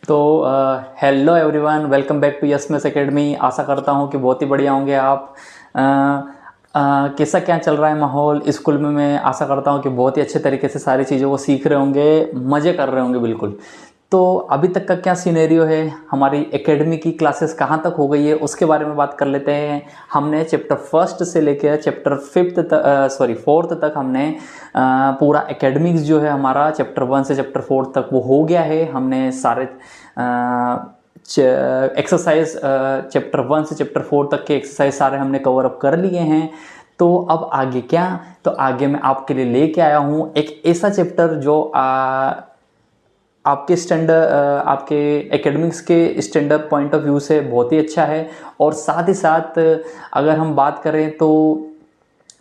तो hello everyone, welcome back to Yes Academy. आशा करता हूँ कि बहुत ही बढ़िया होंगे आप। कैसा क्या चल रहा है माहौल स्कूल में? मैं आशा करता हूँ कि बहुत ही अच्छे तरीके से सारी चीज़ों को सीख रहे होंगे, मज़े कर रहे होंगे बिल्कुल। तो अभी तक का क्या सिनेरियो है, हमारी एकेडमी की क्लासेस कहाँ तक हो गई है उसके बारे में बात कर लेते हैं। हमने चैप्टर फर्स्ट से लेकर चैप्टर फोर्थ तक हमने पूरा एकेडमिक्स जो है हमारा चैप्टर 1 से चैप्टर 4 तक वो हो गया है। हमने सारे एक्सरसाइज चैप्टर 1 से चैप्टर 4 तक के एक्सरसाइज सारे हमने कवर अप कर लिए हैं। तो अब आगे क्या? तो आगे मैं आपके लिए लेके आया हूँ एक ऐसा चैप्टर जो आपके एकेडमिक्स के स्टैंडर्ड पॉइंट ऑफ व्यू से बहुत ही अच्छा है। और साथ ही साथ अगर हम बात करें तो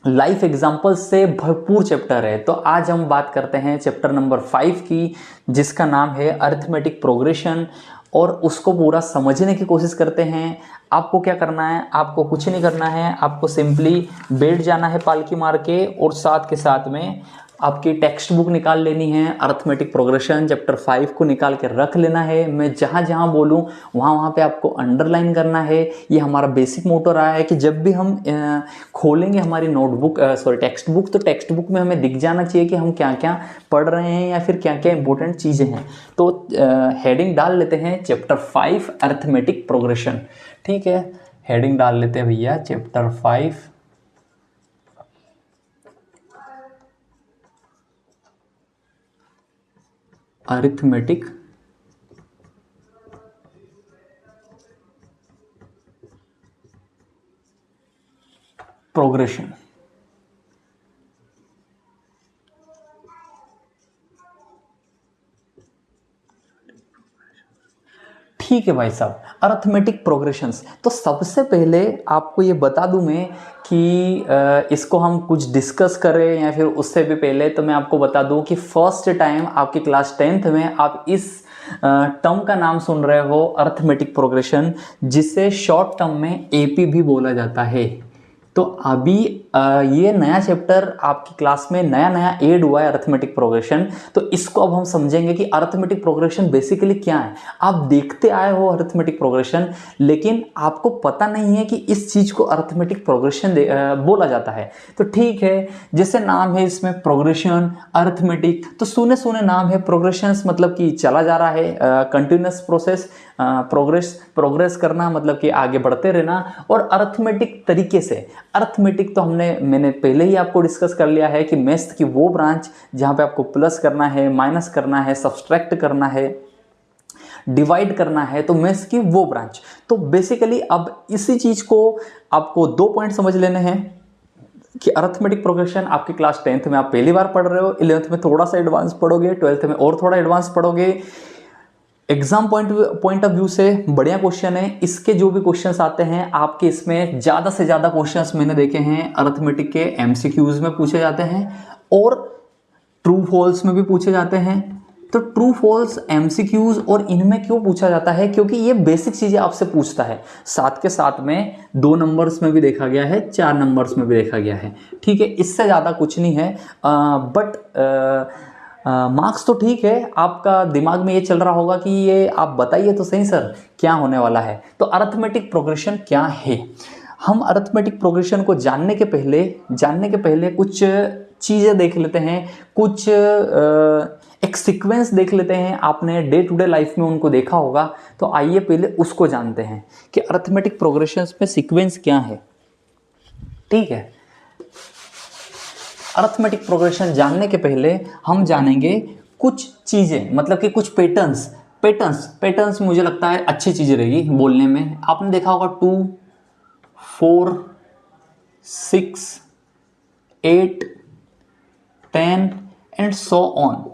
लाइफ एग्जाम्पल से भरपूर चैप्टर है। तो आज हम बात करते हैं चैप्टर नंबर 5 की, जिसका नाम है अरिथमेटिक प्रोग्रेशन, और उसको पूरा समझने की कोशिश करते हैं। आपको क्या करना है? आपको कुछ नहीं करना है, आपको सिंपली बैठ जाना है पालकी मार के, और साथ के साथ में आपकी टेक्स्ट बुक निकाल लेनी है। अरिथमेटिक प्रोग्रेशन चैप्टर 5 को निकाल के रख लेना है। मैं जहाँ जहाँ बोलूँ वहाँ वहाँ पे आपको अंडरलाइन करना है। ये हमारा बेसिक मोटो रहा है कि जब भी हम खोलेंगे हमारी टेक्स्ट बुक, तो टेक्स्ट बुक में हमें दिख जाना चाहिए कि हम क्या क्या पढ़ रहे हैं या फिर क्या क्या इंपॉर्टेंट चीज़ें हैं। तो हेडिंग डाल लेते हैं चैप्टर 5 अरिथमेटिक प्रोग्रेशन। ठीक है, हेडिंग डाल लेते हैं भैया चैप्टर 5 अरिथमेटिक प्रोग्रेशन। ठीक है भाई साहब, अरिथमेटिक प्रोग्रेशंस। तो सबसे पहले आपको ये बता दूं मैं कि इसको हम कुछ डिस्कस करें या फिर उससे भी पहले तो मैं आपको बता दूं कि फर्स्ट टाइम आपकी क्लास 10th में आप इस टर्म का नाम सुन रहे हो, अरिथमेटिक प्रोग्रेशन, जिसे शॉर्ट टर्म में एपी भी बोला जाता है। तो अभी ये नया चैप्टर आपकी क्लास में नया नया ऐड हुआ है, अरिथमेटिक प्रोग्रेशन। तो इसको अब हम समझेंगे कि अरिथमेटिक प्रोग्रेशन बेसिकली क्या है। आप देखते आए हो अरिथमेटिक प्रोग्रेशन, लेकिन आपको पता नहीं है कि इस चीज को अरिथमेटिक प्रोग्रेशन बोला जाता है। तो ठीक है, जैसे नाम है इसमें प्रोग्रेशन, अरिथमेटिक, तो सुने सुने नाम है। प्रोग्रेशन मतलब कि चला जा रहा है, कंटिन्यूअस प्रोसेस, प्रोग्रेस करना मतलब कि आगे बढ़ते रहना। और अरिथमेटिक तरीके से, अरिथमेटिक तो मैंने पहले ही आपको डिस्कस कर लिया है कि मैथ्स की वो ब्रांच जहां पे आपको प्लस करना है, माइनस करना है, सब्सट्रैक्ट करना है, डिवाइड करना है, तो मैथ्स की वो ब्रांच। तो बेसिकली अब इसी चीज को आपको 2 पॉइंट समझ लेने हैं कि अरिथमेटिक प्रोग्रेशन आपकी क्लास 10th में आप पहली बार पढ़ रहे हो, 11th में थोड़ा सा एडवांस पढ़ोगे, 12th में और थोड़ा एडवांस पढ़ोगे। एग्जाम पॉइंट ऑफ व्यू से बढ़िया क्वेश्चन है। इसके जो भी क्वेश्चंस आते हैं आपके, इसमें ज्यादा से ज्यादा क्वेश्चंस मैंने देखे हैं अरिथमेटिक के एमसीक्यूज में पूछे जाते हैं और ट्रू फॉल्स में भी पूछे जाते हैं। तो ट्रू फॉल्स, एमसीक्यूज और इनमें क्यों पूछा जाता है? क्योंकि ये बेसिक चीजें आपसे पूछता है। साथ के साथ में 2 नंबर्स में भी देखा गया है, 4 नंबर्स में भी देखा गया है। ठीक है, इससे ज्यादा कुछ नहीं है। बट मार्क्स तो ठीक है, आपका दिमाग में ये चल रहा होगा कि ये आप बताइए तो सही सर क्या होने वाला है। तो अरिथमेटिक प्रोग्रेशन क्या है? हम अरिथमेटिक प्रोग्रेशन को जानने के पहले कुछ चीजें देख लेते हैं, कुछ एक सीक्वेंस देख लेते हैं। आपने डे टू डे लाइफ में उनको देखा होगा, तो आइए पहले उसको जानते हैं कि अरिथमेटिक प्रोग्रेशन में सीक्वेंस क्या है। ठीक है, अरिथमेटिक प्रोग्रेशन जानने के पहले हम जानेंगे कुछ चीजें, मतलब कि कुछ पैटर्न्स मुझे लगता है अच्छी चीज रहेगी बोलने में। आपने देखा होगा 2, 4, 6, 8, 10 एंड सो ऑन।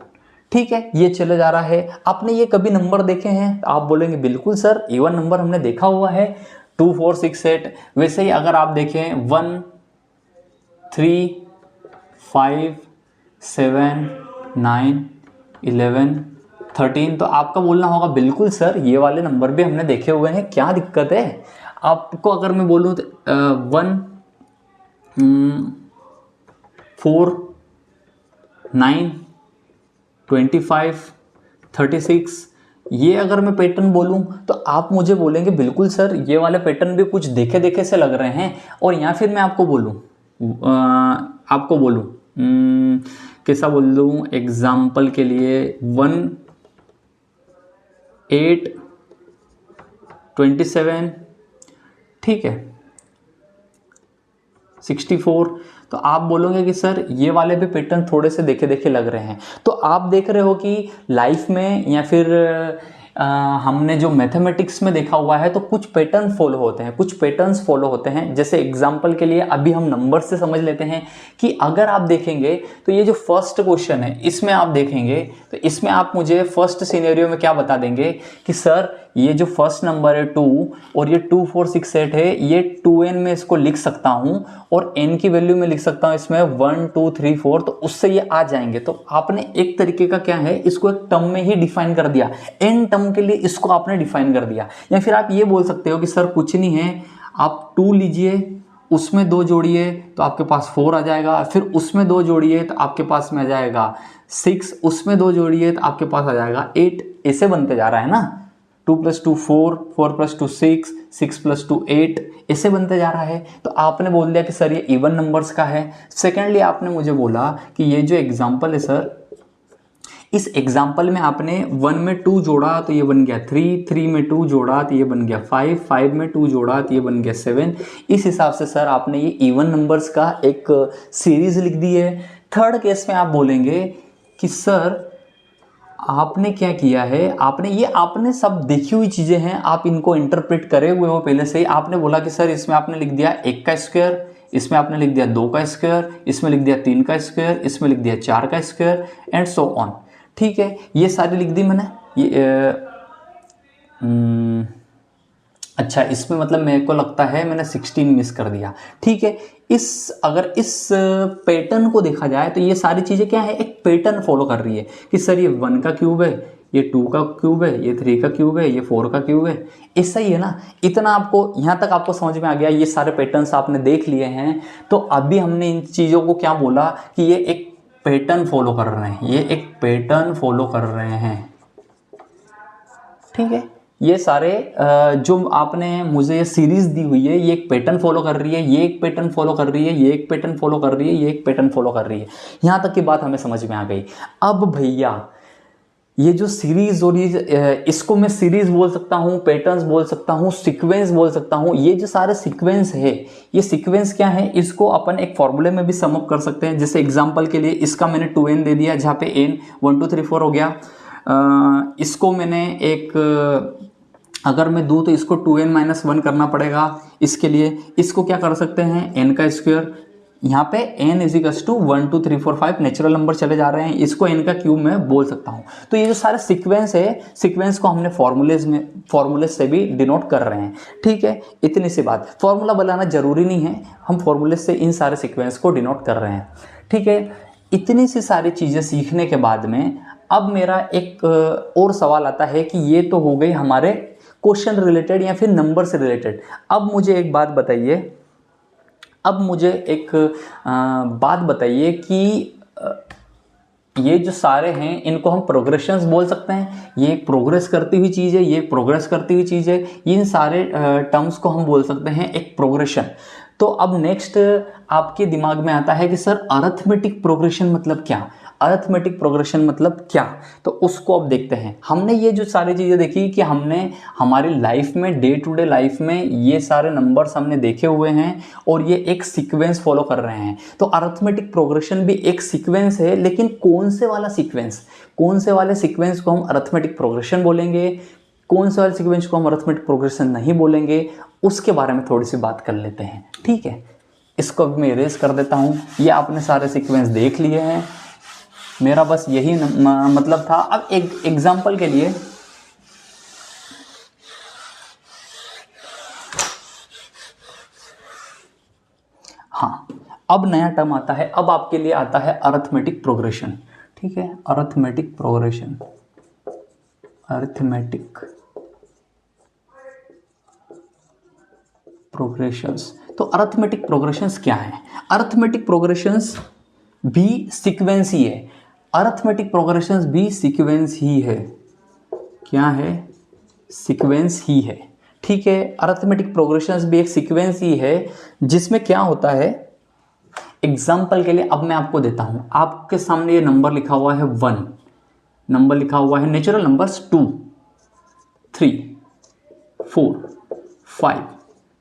ठीक है, ये चले जा रहा है। आपने ये कभी नंबर देखे हैं? आप बोलेंगे बिल्कुल सर, इवन नंबर हमने देखा हुआ है, 2, 4, 6, 8। वैसे ही अगर आप देखें 1, 3, 5, 7, 9, 11, 13, तो आपका बोलना होगा बिल्कुल सर ये वाले नंबर भी हमने देखे हुए हैं, क्या दिक्कत है? आपको अगर मैं बोलूँ तो 1, 4, 9, 25, 36, ये अगर मैं पैटर्न बोलूं तो आप मुझे बोलेंगे बिल्कुल सर ये वाले पैटर्न भी कुछ देखे देखे से लग रहे हैं, और या फिर मैं आपको बोलूं कैसा बोल दूं, एग्जाम्पल के लिए 1, 8, 27, ठीक है, 64, तो आप बोलोगे कि सर ये वाले भी पैटर्न थोड़े से देखे देखे लग रहे हैं। तो आप देख रहे हो कि लाइफ में या फिर हमने जो मैथमेटिक्स में देखा हुआ है तो कुछ पैटर्न फॉलो होते हैं, कुछ पैटर्न्स फॉलो होते हैं। जैसे एग्जांपल के लिए अभी हम नंबर से समझ लेते हैं कि अगर आप देखेंगे तो ये जो फर्स्ट क्वेश्चन है इसमें आप देखेंगे तो इसमें आप मुझे फर्स्ट सिनेरियो में क्या बता देंगे कि सर ये जो फर्स्ट नंबर है 2 और ये 2, 4, 6, 8 है, ये 2n में इसको लिख सकता हूं और n की वैल्यू में लिख सकता हूं इसमें 1, 2, 3, 4, तो उससे ये आ जाएंगे। तो आपने एक तरीके का क्या है इसको एक टर्म में ही डिफाइन कर दिया, n टर्म के लिए इसको आपने डिफाइन कर दिया। या फिर आप ये बोल सकते हो कि सर कुछ नहीं है, आप 2 लीजिए, उसमें 2 जोड़िए तो आपके पास 4 आ जाएगा, फिर उसमें 2 जोड़िए तो आपके पास में आ जाएगा 6, उसमें 2 जोड़िए तो आपके पास आ जाएगा 8, ऐसे बनते जा रहा है ना। 2 + 2 4, 4 + 2 6, 6 + 2 8, ऐसे बनते जा रहा है। तो आपने बोल दिया कि सर ये इवन नंबर्स का है। सेकेंडली आपने मुझे बोला कि ये जो एग्जाम्पल है सर, इस एग्जाम्पल में आपने 1 में 2 जोड़ा तो ये बन गया 3, 3 में 2 जोड़ा तो ये बन गया 5, 5 में 2 जोड़ा तो ये बन गया 7। इस हिसाब से सर आपने ये इवन नंबर्स का एक सीरीज लिख दी है। थर्ड केस में आप बोलेंगे कि सर आपने क्या किया है, आपने सब देखी हुई चीज़ें हैं, आप इनको इंटरप्रेट करे हुए हो पहले से ही। आपने बोला कि सर इसमें आपने लिख दिया 1 का स्क्वायर, इसमें आपने लिख दिया 2 का स्क्वायर, इसमें लिख दिया 3 का स्क्वायर, इसमें लिख दिया 4 का स्क्वायर एंड सो ऑन। ठीक है, ये सारी लिख दी मैंने। ये अच्छा, इसमें मतलब मेरे को लगता है मैंने 16 मिस कर दिया। ठीक है, अगर इस पैटर्न को देखा जाए तो ये सारी चीज़ें क्या है, एक पैटर्न फॉलो कर रही है कि सर ये 1 का क्यूब है, ये 2 का क्यूब है, ये 3 का क्यूब है, ये 4 का क्यूब है, ऐसा ही है ना। इतना आपको यहाँ तक आपको समझ में आ गया, ये सारे पैटर्न्स आपने देख लिए हैं। तो अभी हमने इन चीज़ों को क्या बोला कि ये एक पैटर्न फॉलो कर रहे हैं, ये एक पैटर्न फॉलो कर रहे हैं। ठीक है, ये सारे जो आपने मुझे ये सीरीज दी हुई है ये एक पैटर्न फॉलो कर रही है, ये एक पैटर्न फॉलो कर रही है, ये एक पैटर्न फॉलो कर रही है, ये एक पैटर्न फॉलो कर रही है। यहाँ तक की बात हमें समझ में आ गई। अब भैया ये जो सीरीज और ये इसको मैं सीरीज बोल सकता हूँ, पैटर्न्स बोल सकता हूँ, सीक्वेंस बोल सकता हूँ। ये जो सारे सीक्वेंस है, ये सीक्वेंस क्या है, इसको अपन एक फॉर्मूले में भी सम अप कर सकते हैं। जैसे एग्जांपल के लिए इसका मैंने 2n दे दिया, जहाँ पे n 1 2 3 4 हो गया। इसको मैंने एक अगर मैं दूँ तो इसको 2n - 1 करना पड़ेगा। इसके लिए इसको क्या कर सकते हैं, n का स्क्वायर, यहाँ पे n = 1 2 3 4 5 नेचुरल नंबर चले जा रहे हैं, इसको n का क्यूब में बोल सकता हूँ। तो ये जो सारे सीक्वेंस है, सीक्वेंस को हमने फॉर्मूले से भी डिनोट कर रहे हैं। ठीक है, इतनी सी बात, फॉर्मूला बनाना जरूरी नहीं है, हम फॉर्मूले से इन सारे सीक्वेंस को डिनोट कर रहे हैं। ठीक है, इतनी सी सारी चीज़ें सीखने के बाद में अब मेरा एक और सवाल आता है कि ये तो हो गई हमारे क्वेश्चन रिलेटेड या फिर नंबर से रिलेटेड। अब मुझे एक बात बताइए, बात बताइए कि ये जो सारे हैं इनको हम प्रोग्रेशंस बोल सकते हैं। ये एक प्रोग्रेस करती हुई चीज़ है, ये प्रोग्रेस करती हुई चीज़ है, इन सारे टर्म्स को हम बोल सकते हैं एक प्रोग्रेशन। तो अब नेक्स्ट आपके दिमाग में आता है कि सर अरिथमेटिक प्रोग्रेशन मतलब क्या, अरिथमेटिक प्रोग्रेशन मतलब क्या, तो उसको अब देखते हैं। हमने ये जो सारी चीज़ें देखी कि हमने हमारी लाइफ में, डे टू डे लाइफ में ये सारे नंबर्स हमने देखे हुए हैं और ये एक सीक्वेंस फॉलो कर रहे हैं। तो अरिथमेटिक प्रोग्रेशन भी एक सीक्वेंस है, लेकिन कौन से वाले सीक्वेंस को हम अरिथमेटिक प्रोग्रेशन बोलेंगे, कौन से वाले सीक्वेंस को हम अरिथमेटिक प्रोग्रेशन नहीं बोलेंगे, उसके बारे में थोड़ी सी बात कर लेते हैं। ठीक है, इसको अब मैं इरेज कर देता हूँ। ये आपने सारे सीक्वेंस देख लिए हैं, मेरा बस यही मतलब था। अब एक एग्जाम्पल के लिए हाँ, अब नया टर्म आता है, अब आपके लिए आता है अरिथमेटिक प्रोग्रेशन। ठीक है, अरिथमेटिक प्रोग्रेशन, अरिथमेटिक प्रोग्रेशंस। तो अरिथमेटिक प्रोग्रेशंस क्या है, अरिथमेटिक प्रोग्रेशंस भी सीक्वेंस ही है, अरिथमेटिक प्रोग्रेशंस भी सीक्वेंस ही है। क्या है, सीक्वेंस ही है। ठीक है, अरिथमेटिक प्रोग्रेशंस भी एक सीक्वेंस ही है जिसमें क्या होता है, एग्जाम्पल के लिए अब मैं आपको देता हूं, आपके सामने ये नंबर लिखा हुआ है 1, नंबर लिखा हुआ है नेचुरल नंबर्स 2, 3, 4, 5,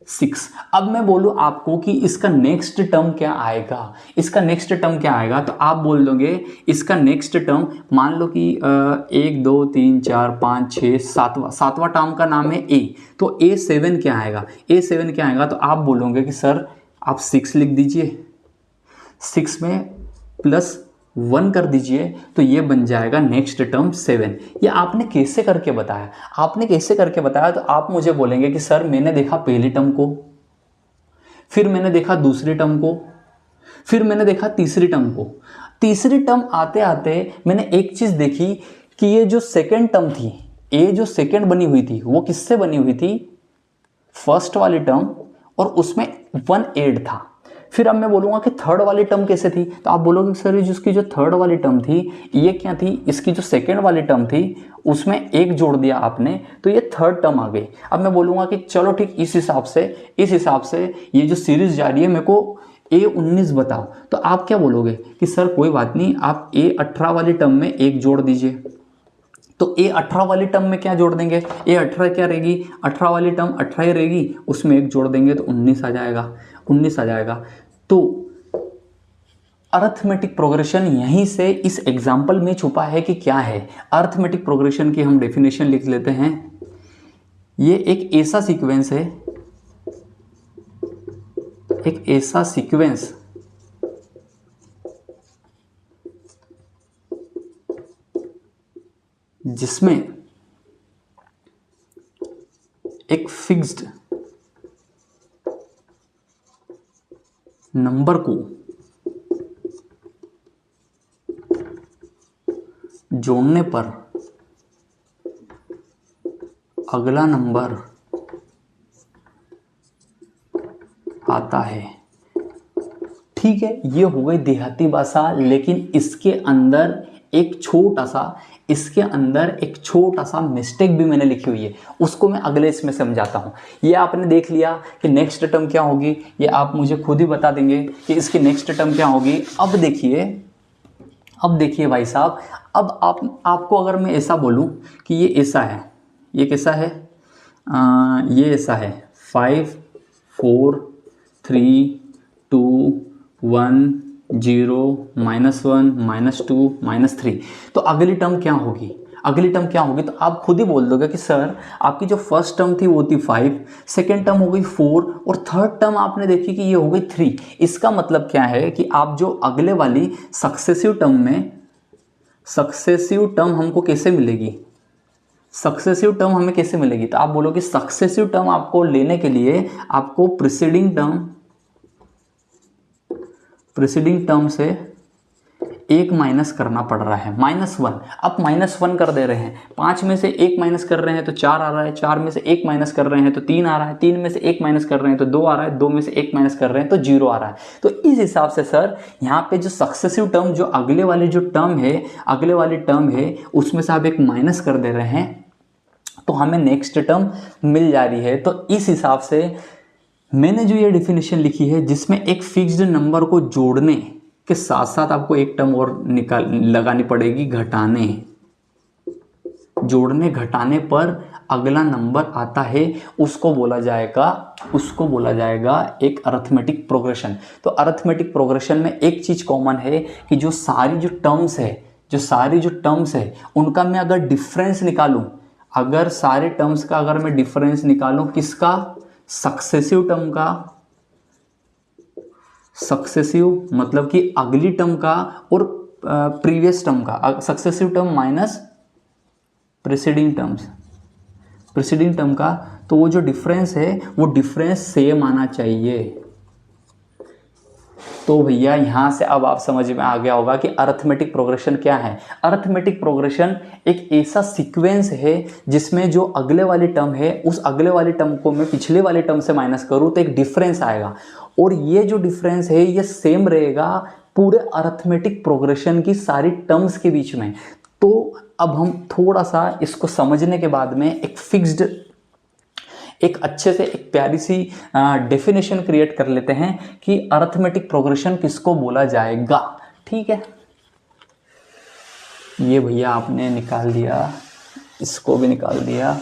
6। अब मैं बोलूं आपको कि इसका नेक्स्ट टर्म क्या आएगा, इसका नेक्स्ट टर्म क्या आएगा, तो आप बोल दोगे इसका नेक्स्ट टर्म, मान लो कि 1 2 3 4 5 6 सातवां टर्म का नाम है ए, तो A7 क्या आएगा, A7 क्या आएगा, तो आप बोलोगे कि सर आप 6 लिख दीजिए, 6 में +1 कर दीजिए, तो ये बन जाएगा नेक्स्ट टर्म 7। ये आपने कैसे करके बताया, आपने कैसे करके बताया, तो आप मुझे बोलेंगे कि सर मैंने देखा पहली टर्म को, फिर मैंने देखा दूसरी टर्म को, फिर मैंने देखा तीसरी टर्म को। तीसरी टर्म आते आते मैंने एक चीज देखी कि ये जो सेकेंड टर्म थी, ये जो सेकेंड बनी हुई थी वो किससे बनी हुई थी, फर्स्ट वाली टर्म, और उसमें 1 ऐड था। फिर अब मैं बोलूँगा कि थर्ड वाली टर्म कैसे थी, तो आप बोलोगे सर जिसकी जो थर्ड वाली टर्म थी ये क्या थी, इसकी जो सेकेंड वाली टर्म थी उसमें 1 जोड़ दिया आपने, तो ये थर्ड टर्म आ गई। अब मैं बोलूँगा कि चलो ठीक, इस हिसाब से ये जो सीरीज जा रही है मेरे को A19 बताओ, तो आप क्या बोलोगे कि सर कोई बात नहीं, आप A18 वाली टर्म में 1 जोड़ दीजिए। तो A18 वाली टर्म में क्या जोड़ देंगे, A18 क्या रहेगी, 18 वाली टर्म 18 ही रहेगी, उसमें 1 जोड़ देंगे तो 19 आ जाएगा, 19 आ जाएगा। तो अरिथमेटिक प्रोग्रेशन यहीं से इस एग्जाम्पल में छुपा है कि क्या है। अरिथमेटिक प्रोग्रेशन की हम डेफिनेशन लिख लेते हैं। ये एक ऐसा सीक्वेंस है, एक ऐसा सीक्वेंस जिसमें एक फिक्स्ड नंबर को जोड़ने पर अगला नंबर आता है। ठीक है, ये हो गई देहाती भाषा, लेकिन इसके अंदर एक छोटा सा मिस्टेक भी मैंने लिखी हुई है, उसको मैं अगले इसमें समझाता हूँ। ये आपने देख लिया कि नेक्स्ट टर्म क्या होगी, ये आप मुझे खुद ही बता देंगे कि इसकी नेक्स्ट टर्म क्या होगी। अब देखिए भाई साहब, अब आपको अगर मैं ऐसा बोलूँ कि ये ऐसा है, ये कैसा है, ये ऐसा है 5 4 3 2 1 0 -1 -2 -3। तो अगली टर्म क्या होगी, तो आप खुद ही बोल दोगे कि सर आपकी जो फर्स्ट टर्म थी वो थी 5, सेकेंड टर्म हो गई 4, और थर्ड टर्म आपने देखी कि ये हो गई 3। इसका मतलब क्या है कि आप जो अगले वाली सक्सेसिव टर्म हमको कैसे मिलेगी, तो आप बोलोगे सक्सेसिव टर्म आपको लेने के लिए आपको प्रीसीडिंग टर्म से 1 माइनस करना पड़ रहा है, -1। अब -1 कर दे रहे हैं, 5 में से 1 माइनस कर रहे हैं तो 4 आ रहा है, 4 में से 1 माइनस कर रहे हैं तो 3 आ रहा है, 3 में से 1 माइनस कर रहे हैं तो 2 आ रहा है, 2 में से 1 माइनस कर रहे हैं तो 0 आ रहा है। तो इस हिसाब से सर यहाँ पे जो सक्सेसिव टर्म, जो अगले वाली टर्म है उसमें से आप 1 माइनस कर दे रहे हैं, तो हमें नेक्स्ट टर्म मिल जा रही है। तो इस हिसाब से मैंने जो ये डेफिनेशन लिखी है, जिसमें एक फिक्स्ड नंबर को जोड़ने के साथ साथ आपको एक टर्म और लगानी पड़ेगी, जोड़ने घटाने पर अगला नंबर आता है, उसको बोला जाएगा एक अरिथमेटिक प्रोग्रेशन। तो अरिथमेटिक प्रोग्रेशन में एक चीज कॉमन है कि जो सारी जो टर्म्स है उनका मैं अगर डिफरेंस निकालूं, अगर सारे टर्म्स का अगर मैं डिफरेंस निकालूं, किसका, सक्सेसिव टर्म का, सक्सेसिव मतलब कि अगली टर्म का और प्रीवियस टर्म का, successive term minus preceding term का, तो वो जो डिफरेंस है वो डिफरेंस सेम आना चाहिए। तो भैया यहाँ से अब आप समझ में आ गया होगा कि अरिथमेटिक प्रोग्रेशन क्या है। अरिथमेटिक प्रोग्रेशन एक ऐसा सीक्वेंस है जिसमें जो अगले वाली टर्म है, उस अगले वाली टर्म को मैं पिछले वाली टर्म से माइनस करूँ तो एक डिफरेंस आएगा, और ये जो डिफरेंस है ये सेम रहेगा पूरे अरिथमेटिक प्रोग्रेशन की सारी टर्म्स के बीच में। तो अब हम थोड़ा सा इसको समझने के बाद में एक अच्छे से एक प्यारी सी डेफिनेशन क्रिएट कर लेते हैं कि अरिथमेटिक प्रोग्रेशन किसको बोला जाएगा। ठीक है, ये भैया आपने निकाल दिया, इसको भी निकाल दिया।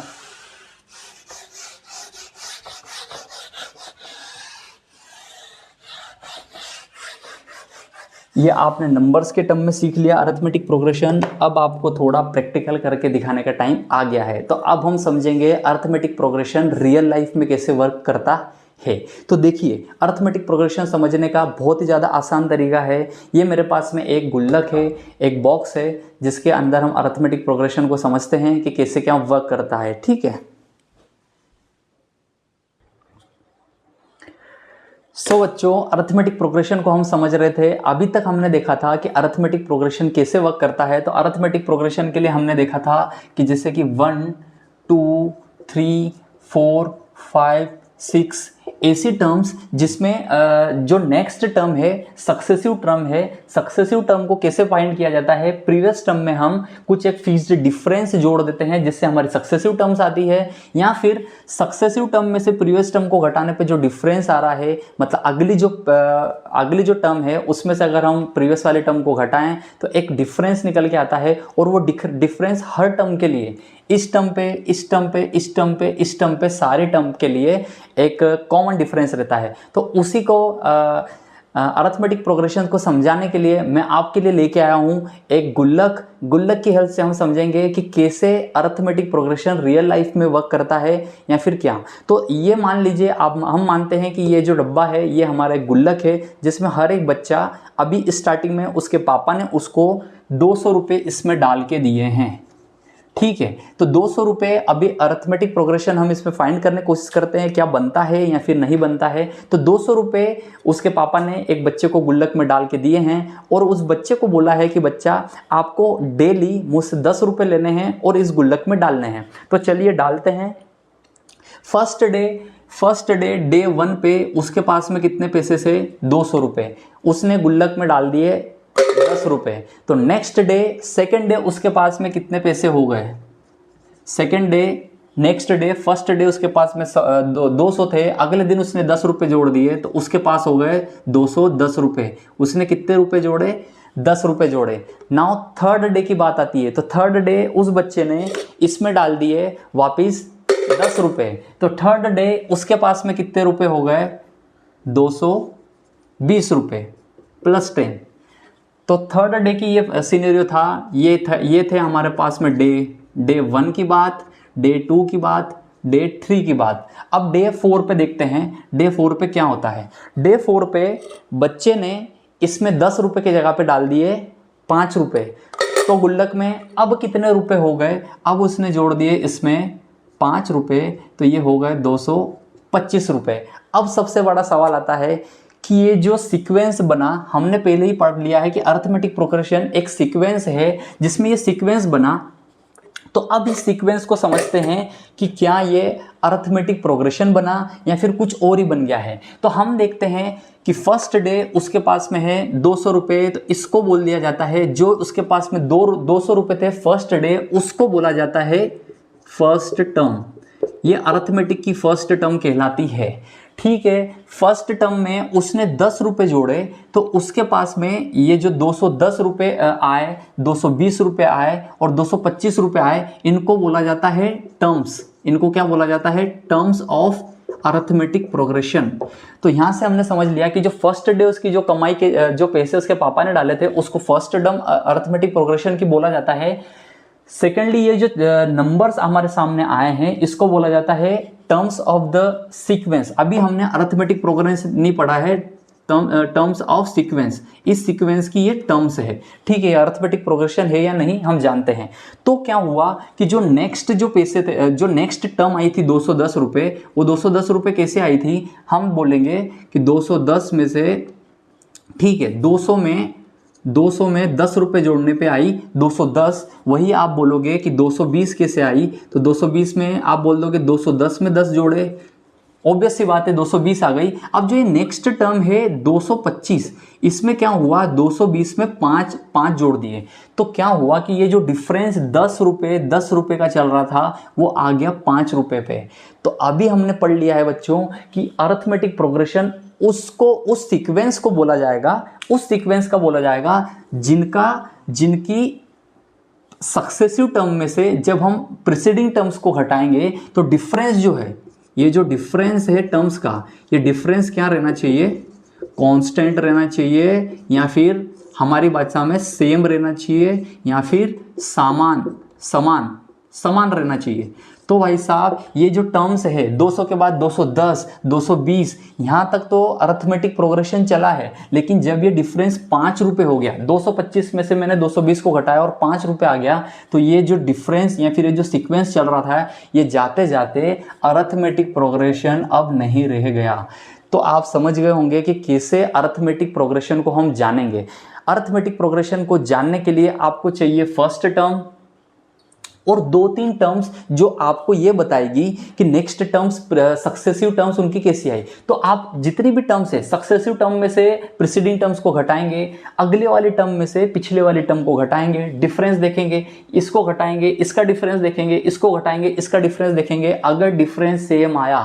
ये आपने नंबर्स के टर्म में सीख लिया अरिथमेटिक प्रोग्रेशन। अब आपको थोड़ा प्रैक्टिकल करके दिखाने का टाइम आ गया है। तो अब हम समझेंगे अरिथमेटिक प्रोग्रेशन रियल लाइफ में कैसे वर्क करता है। तो देखिए, अरिथमेटिक प्रोग्रेशन समझने का बहुत ही ज़्यादा आसान तरीका है। ये मेरे पास में एक गुल्लक है, एक बॉक्स है, जिसके अंदर हम अरिथमेटिक प्रोग्रेशन को समझते हैं कि कैसे क्या वर्क करता है। ठीक है, सो बच्चों, अरिथमेटिक प्रोग्रेशन को हम समझ रहे थे। अभी तक हमने देखा था कि अरिथमेटिक प्रोग्रेशन कैसे वर्क करता है। तो अरिथमेटिक प्रोग्रेशन के लिए हमने देखा था कि जैसे कि 1 2 3 4 5 6 ऐसी टर्म्स जिसमें जो नेक्स्ट टर्म है सक्सेसिव टर्म है। सक्सेसिव टर्म को कैसे फाइंड किया जाता है, प्रीवियस टर्म में हम कुछ एक फिक्स्ड डिफरेंस जोड़ देते हैं जिससे हमारी सक्सेसिव टर्म्स आती है, या फिर सक्सेसिव टर्म में से प्रीवियस टर्म को घटाने पे जो डिफरेंस आ रहा है, मतलब अगली जो टर्म है उसमें से अगर हम प्रीवियस वाले टर्म को घटाएं तो एक डिफरेंस निकल के आता है। और वो डिफरेंस हर टर्म के लिए, इस टर्म पे, इस टर्म पे, इस टर्म पे, इस टर्म पे, सारे टर्म के लिए एक कॉमन डिफरेंस रहता है। तो उसी को अरिथमेटिक प्रोग्रेशन को समझाने के लिए मैं आपके लिए लेके आया हूँ एक गुल्लक की हेल्प से हम समझेंगे कि कैसे अरिथमेटिक प्रोग्रेशन रियल लाइफ में वर्क करता है या फिर क्या। तो ये मान लीजिए, आप हम मानते हैं कि ये जो डब्बा है ये हमारा एक गुल्लक है जिसमें हर एक बच्चा अभी स्टार्टिंग में उसके पापा ने उसको 200 रुपये इसमें डाल के दिए हैं। ठीक है, तो 200 रुपये अभी अरिथमेटिक प्रोग्रेशन हम इसमें फाइंड करने की कोशिश करते हैं क्या बनता है या फिर नहीं बनता है। तो 200 रुपये उसके पापा ने एक बच्चे को गुल्लक में डाल के दिए हैं और उस बच्चे को बोला है कि बच्चा आपको डेली मुझसे 10 रुपये लेने हैं और इस गुल्लक में डालने हैं। तो चलिए डालते हैं। फर्स्ट डे डे 1 पे उसके पास में कितने पैसे से 200 रुपये, उसने गुल्लक में डाल दिए 10 रुपये। तो नेक्स्ट डे सेकेंड डे उसके पास में कितने पैसे हो गए, नेक्स्ट डे फर्स्ट डे उसके पास में 200 थे, अगले दिन उसने 10 रुपये जोड़ दिए तो उसके पास हो गए 210 रुपये। उसने कितने रुपये जोड़े, 10 रुपये जोड़े। नाउ थर्ड डे की बात आती है, तो थर्ड डे उस बच्चे ने इसमें डाल दिए वापिस 10 रुपये। तो थर्ड डे उसके पास में कितने रुपये हो गए, 220 रुपये प्लस 10। तो थर्ड डे की ये सिनेरियो था, ये थे हमारे पास में डे 1 की बात, डे 2 की बात, डे 3 की बात। अब डे 4 पे देखते हैं, डे 4 पे क्या होता है। डे 4 पे बच्चे ने इसमें 10 रुपये की जगह पे डाल दिए 5 रुपये। तो गुल्लक में अब कितने रुपए हो गए, अब उसने जोड़ दिए इसमें 5 रुपये, तो ये हो गए 225 रुपये। अब सबसे बड़ा सवाल आता है कि ये जो सीक्वेंस बना, हमने पहले ही पढ़ लिया है कि अरिथमेटिक प्रोग्रेशन एक सीक्वेंस है जिसमें ये सीक्वेंस बना। तो अब इस सीक्वेंस को समझते हैं कि क्या ये अरिथमेटिक प्रोग्रेशन बना या फिर कुछ और ही बन गया है। तो हम देखते हैं कि फर्स्ट डे उसके पास में है 200 रुपये, तो इसको बोल दिया जाता है, जो उसके पास में 200 रुपये थे फर्स्ट डे उसको बोला जाता है फर्स्ट टर्म। ये अरिथमेटिक की फर्स्ट टर्म कहलाती है। ठीक है, फर्स्ट टर्म में उसने 10 रुपये जोड़े तो उसके पास में ये जो 210 रुपये आए, 220 रुपये आए और 225 रुपये आए, इनको बोला जाता है टर्म्स। इनको क्या बोला जाता है, टर्म्स ऑफ अरिथमेटिक प्रोग्रेशन। तो यहाँ से हमने समझ लिया कि जो फर्स्ट डे उसकी जो कमाई के जो पैसे उसके पापा ने डाले थे उसको फर्स्ट टर्म अरिथमेटिक प्रोग्रेशन की बोला जाता है। सेकेंडली, ये जो नंबर्स हमारे सामने आए हैं इसको बोला जाता है टर्म्स ऑफ द सीक्वेंस। अभी हमने अरिथमेटिक प्रोग्रेशन नहीं पढ़ा है, टर्म्स ऑफ सीक्वेंस, इस सीक्वेंस की ये टर्म्स है। ठीक है, अरिथमेटिक प्रोग्रेशन है या नहीं हम जानते हैं। तो क्या हुआ कि जो नेक्स्ट जो पैसे थे, जो नेक्स्ट टर्म आई थी 210 रुपये, वो 210 रुपये कैसे आई थी, हम बोलेंगे कि 210 में से, ठीक है, 200 में 10 रुपये जोड़ने पे आई 210। वही आप बोलोगे कि 220 कैसे आई, तो 220 में आप बोल दोगे 210 में 10 जोड़े ऑब्वियस सी बात है 220 आ गई। अब जो ये नेक्स्ट टर्म है 225, इसमें क्या हुआ 220 में 5 जोड़ दिए, तो क्या हुआ कि ये जो डिफरेंस 10 रुपये का चल रहा था वो आ गया 5 रुपये पे। तो अभी हमने पढ़ लिया है बच्चों कि अरिथमेटिक प्रोग्रेशन उसको उस सीक्वेंस को बोला जाएगा, उस सीक्वेंस का बोला जाएगा जिनकी सक्सेसिव टर्म में से जब हम प्रीसीडिंग टर्म्स को घटाएंगे तो डिफरेंस जो है, ये जो डिफरेंस है टर्म्स का, ये डिफरेंस क्या रहना चाहिए, कांस्टेंट रहना चाहिए, या फिर हमारी भाषा में सेम रहना चाहिए, या फिर समान रहना चाहिए। तो भाई साहब ये जो टर्म्स है 200 के बाद 210, 220, यहाँ तक तो अरिथमेटिक प्रोग्रेशन चला है, लेकिन जब ये डिफरेंस 5 रुपये हो गया, 225 में से मैंने 220 को घटाया और 5 रुपये आ गया, तो ये जो डिफरेंस या फिर ये जो सीक्वेंस चल रहा था ये जाते जाते अरिथमेटिक प्रोग्रेशन अब नहीं रह गया। तो आप समझ गए होंगे कि कैसे अरिथमेटिक प्रोग्रेशन को हम जानेंगे। अरिथमेटिक प्रोग्रेशन को जानने के लिए आपको चाहिए फर्स्ट टर्म और 2-3 टर्म्स जो आपको ये बताएगी कि नेक्स्ट टर्म्स सक्सेसिव टर्म्स उनकी कैसी आई। तो आप जितनी भी टर्म्स है सक्सेसिव टर्म में से प्रीसीडिंग टर्म्स को घटाएंगे, अगले वाली टर्म में से पिछले वाली टर्म को घटाएंगे, डिफरेंस देखेंगे, इसको घटाएंगे, इसका डिफरेंस देखेंगे, इसको घटाएंगे, इसका डिफरेंस देखेंगे। अगर डिफरेंस सेम आया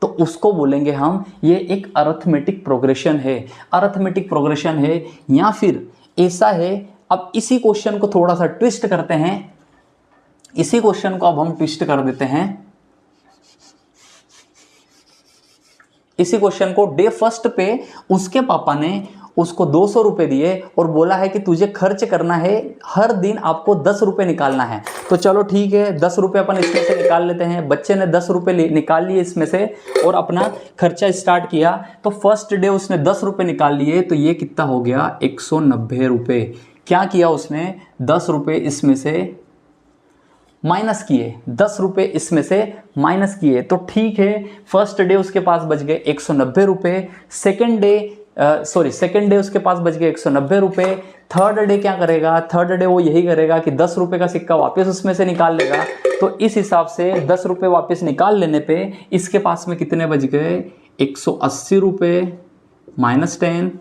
तो उसको बोलेंगे हम ये एक अरिथमेटिक प्रोग्रेशन है, अरिथमेटिक प्रोग्रेशन है, या फिर ऐसा है। अब इसी क्वेश्चन को थोड़ा सा ट्विस्ट करते हैं, इसी क्वेश्चन को अब हम ट्विस्ट कर देते हैं। इसी क्वेश्चन को डे फर्स्ट पे उसके पापा ने उसको 200 रुपए दिए और बोला है कि तुझे खर्च करना है, हर दिन आपको 10 रुपए निकालना है। तो चलो ठीक है, 10 रुपए अपन इसमें से निकाल लेते हैं। बच्चे ने 10 रुपए निकाल लिए इसमें से और अपना खर्चा स्टार्ट किया। तो फर्स्ट डे उसने 10 रुपए निकाल लिए, तो ये कितना हो गया 190 रुपए। क्या किया उसने, 10 रुपए इसमें से माइनस किए, 10 रुपए इसमें से माइनस किए। तो ठीक है, फर्स्ट डे उसके पास बच गए 190 रुपए, सेकेंड डे उसके पास बच गए 190 रुपए। थर्ड डे क्या करेगा, थर्ड डे वो यही करेगा कि 10 रुपए का सिक्का वापस उसमें से निकाल लेगा। तो इस हिसाब से 10 रुपए वापस निकाल लेने पे इसके पास में कितने बच गए 180 रुपए माइनस 10।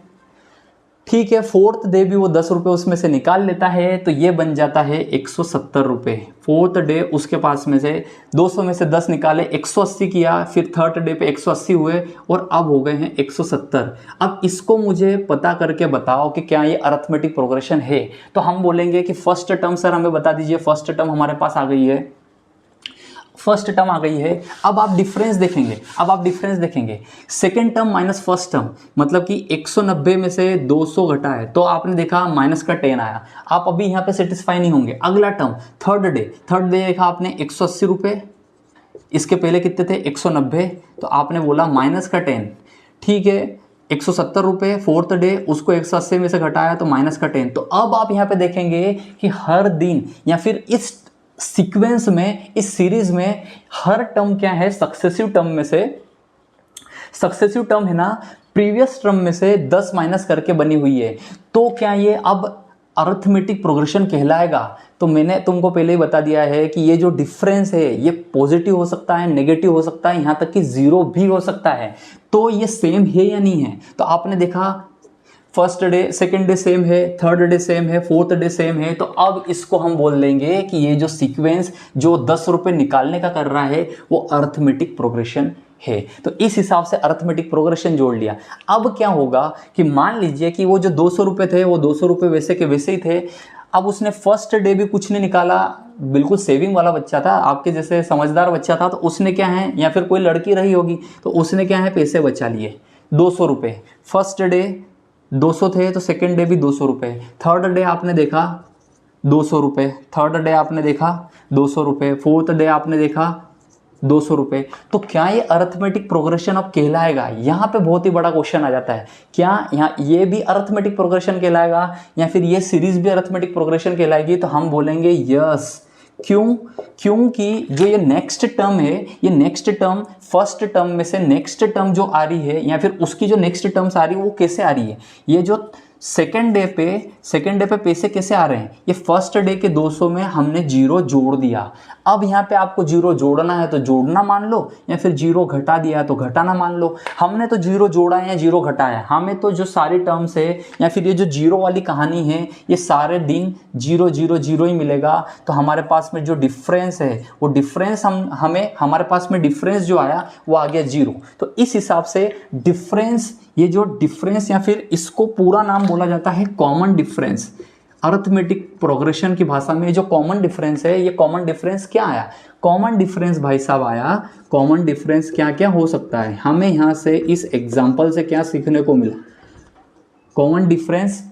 ठीक है, फोर्थ डे भी वो 10 रुपये उसमें से निकाल लेता है, तो ये बन जाता है 170 रुपये। फोर्थ डे उसके पास में से 200 में से 10 निकाले, 180 किया, फिर थर्ड डे पे 180 हुए और अब हो गए हैं 170। अब इसको मुझे पता करके बताओ कि क्या ये अरिथमेटिक प्रोग्रेशन है। तो हम बोलेंगे कि फर्स्ट टर्म सर हमें बता दीजिए, फर्स्ट टर्म हमारे पास आ गई है, फर्स्ट टर्म आ गई है। अब आप डिफरेंस देखेंगे, second term minus first term, मतलब कि 190 में से 200 घटा है तो आपने देखा माइनस का 10 आया। आप अभी यहाँ पे सेटिस्फाई नहीं होंगे। अगला टर्म थर्ड डे देखा आपने 180 रुपये, इसके पहले कितने थे 190, तो आपने बोला माइनस का 10। ठीक है, 170 रुपये। फोर्थ डे उसको 180 में से घटाया तो माइनस का 10। तो अब आप यहाँ पे देखेंगे कि हर दिन या फिर इस सीक्वेंस में, इस सीरीज में हर टर्म क्या है, सक्सेसिव टर्म में से, सक्सेसिव टर्म है ना, प्रीवियस टर्म में से 10 माइनस करके बनी हुई है। तो क्या ये अब अरिथमेटिक प्रोग्रेशन कहलाएगा? तो मैंने तुमको पहले ही बता दिया है कि ये जो डिफरेंस है ये पॉजिटिव हो सकता है, नेगेटिव हो सकता है, यहाँ तक कि जीरो भी हो सकता है। तो ये सेम है या नहीं है? तो आपने देखा first day second day same है, थर्ड डे सेम है, फोर्थ डे सेम है। तो अब इसको हम बोल लेंगे कि ये जो सीक्वेंस जो 10 रुपये निकालने का कर रहा है वो अरिथमेटिक प्रोग्रेशन है। तो इस हिसाब से अरिथमेटिक प्रोग्रेशन जोड़ लिया। अब क्या होगा कि मान लीजिए कि वो जो 200 रुपये थे वो 200 रुपये वैसे के वैसे ही थे। अब उसने फर्स्ट डे भी कुछ नहीं निकाला, बिल्कुल सेविंग वाला बच्चा था, आपके जैसे समझदार बच्चा था। तो उसने क्या है, या फिर कोई लड़की रही होगी तो उसने क्या है, पैसे बचा लिए 200 रुपये। फर्स्ट डे 200 थे तो सेकेंड डे भी 200 रुपये, थर्ड डे आपने देखा 200 रुपये, थर्ड डे आपने देखा 200 रुपये, फोर्थ डे आपने देखा 200 रुपये। तो क्या ये अरिथमेटिक प्रोग्रेशन अब कहलाएगा? यहाँ पे बहुत ही बड़ा क्वेश्चन आ जाता है, क्या यहाँ ये भी अरिथमेटिक प्रोग्रेशन कहलाएगा या फिर ये सीरीज भी अरिथमेटिक प्रोग्रेशन कहलाएगी? तो हम बोलेंगे यस। क्यों? क्योंकि जो ये नेक्स्ट टर्म है, ये नेक्स्ट टर्म फर्स्ट टर्म में से नेक्स्ट टर्म जो आ रही है या फिर उसकी जो नेक्स्ट टर्म्स आ रही है वो कैसे आ रही है? ये जो सेकेंड डे पे पैसे कैसे आ रहे हैं, ये फर्स्ट डे के 200 में हमने जीरो जोड़ दिया। अब यहाँ पे आपको जीरो जोड़ना है तो जोड़ना मान लो, या फिर जीरो घटा दिया तो घटाना मान लो। हमने तो जीरो जोड़ा है या जीरो घटाया, हमें तो जो सारी टर्म्स है या फिर ये जो जीरो वाली कहानी है ये सारे दिन जीरो जीरो जीरो ही मिलेगा। तो हमारे पास में जो डिफरेंस है वो डिफरेंस हमें हमारे पास में डिफरेंस जो आया वो आ गया जीरो। तो इस हिसाब से डिफरेंस, ये जो डिफरेंस या फिर इसको पूरा नाम बोला जाता है कॉमन डिफरेंस। अरिथमेटिक प्रोग्रेशन की भाषा में जो कॉमन डिफरेंस है, ये कॉमन डिफरेंस क्या आया, कॉमन डिफरेंस भाई साहब आया, कॉमन डिफरेंस क्या क्या हो सकता है। हमें यहाँ से इस एग्जाम्पल से क्या सीखने को मिला, कॉमन डिफरेंस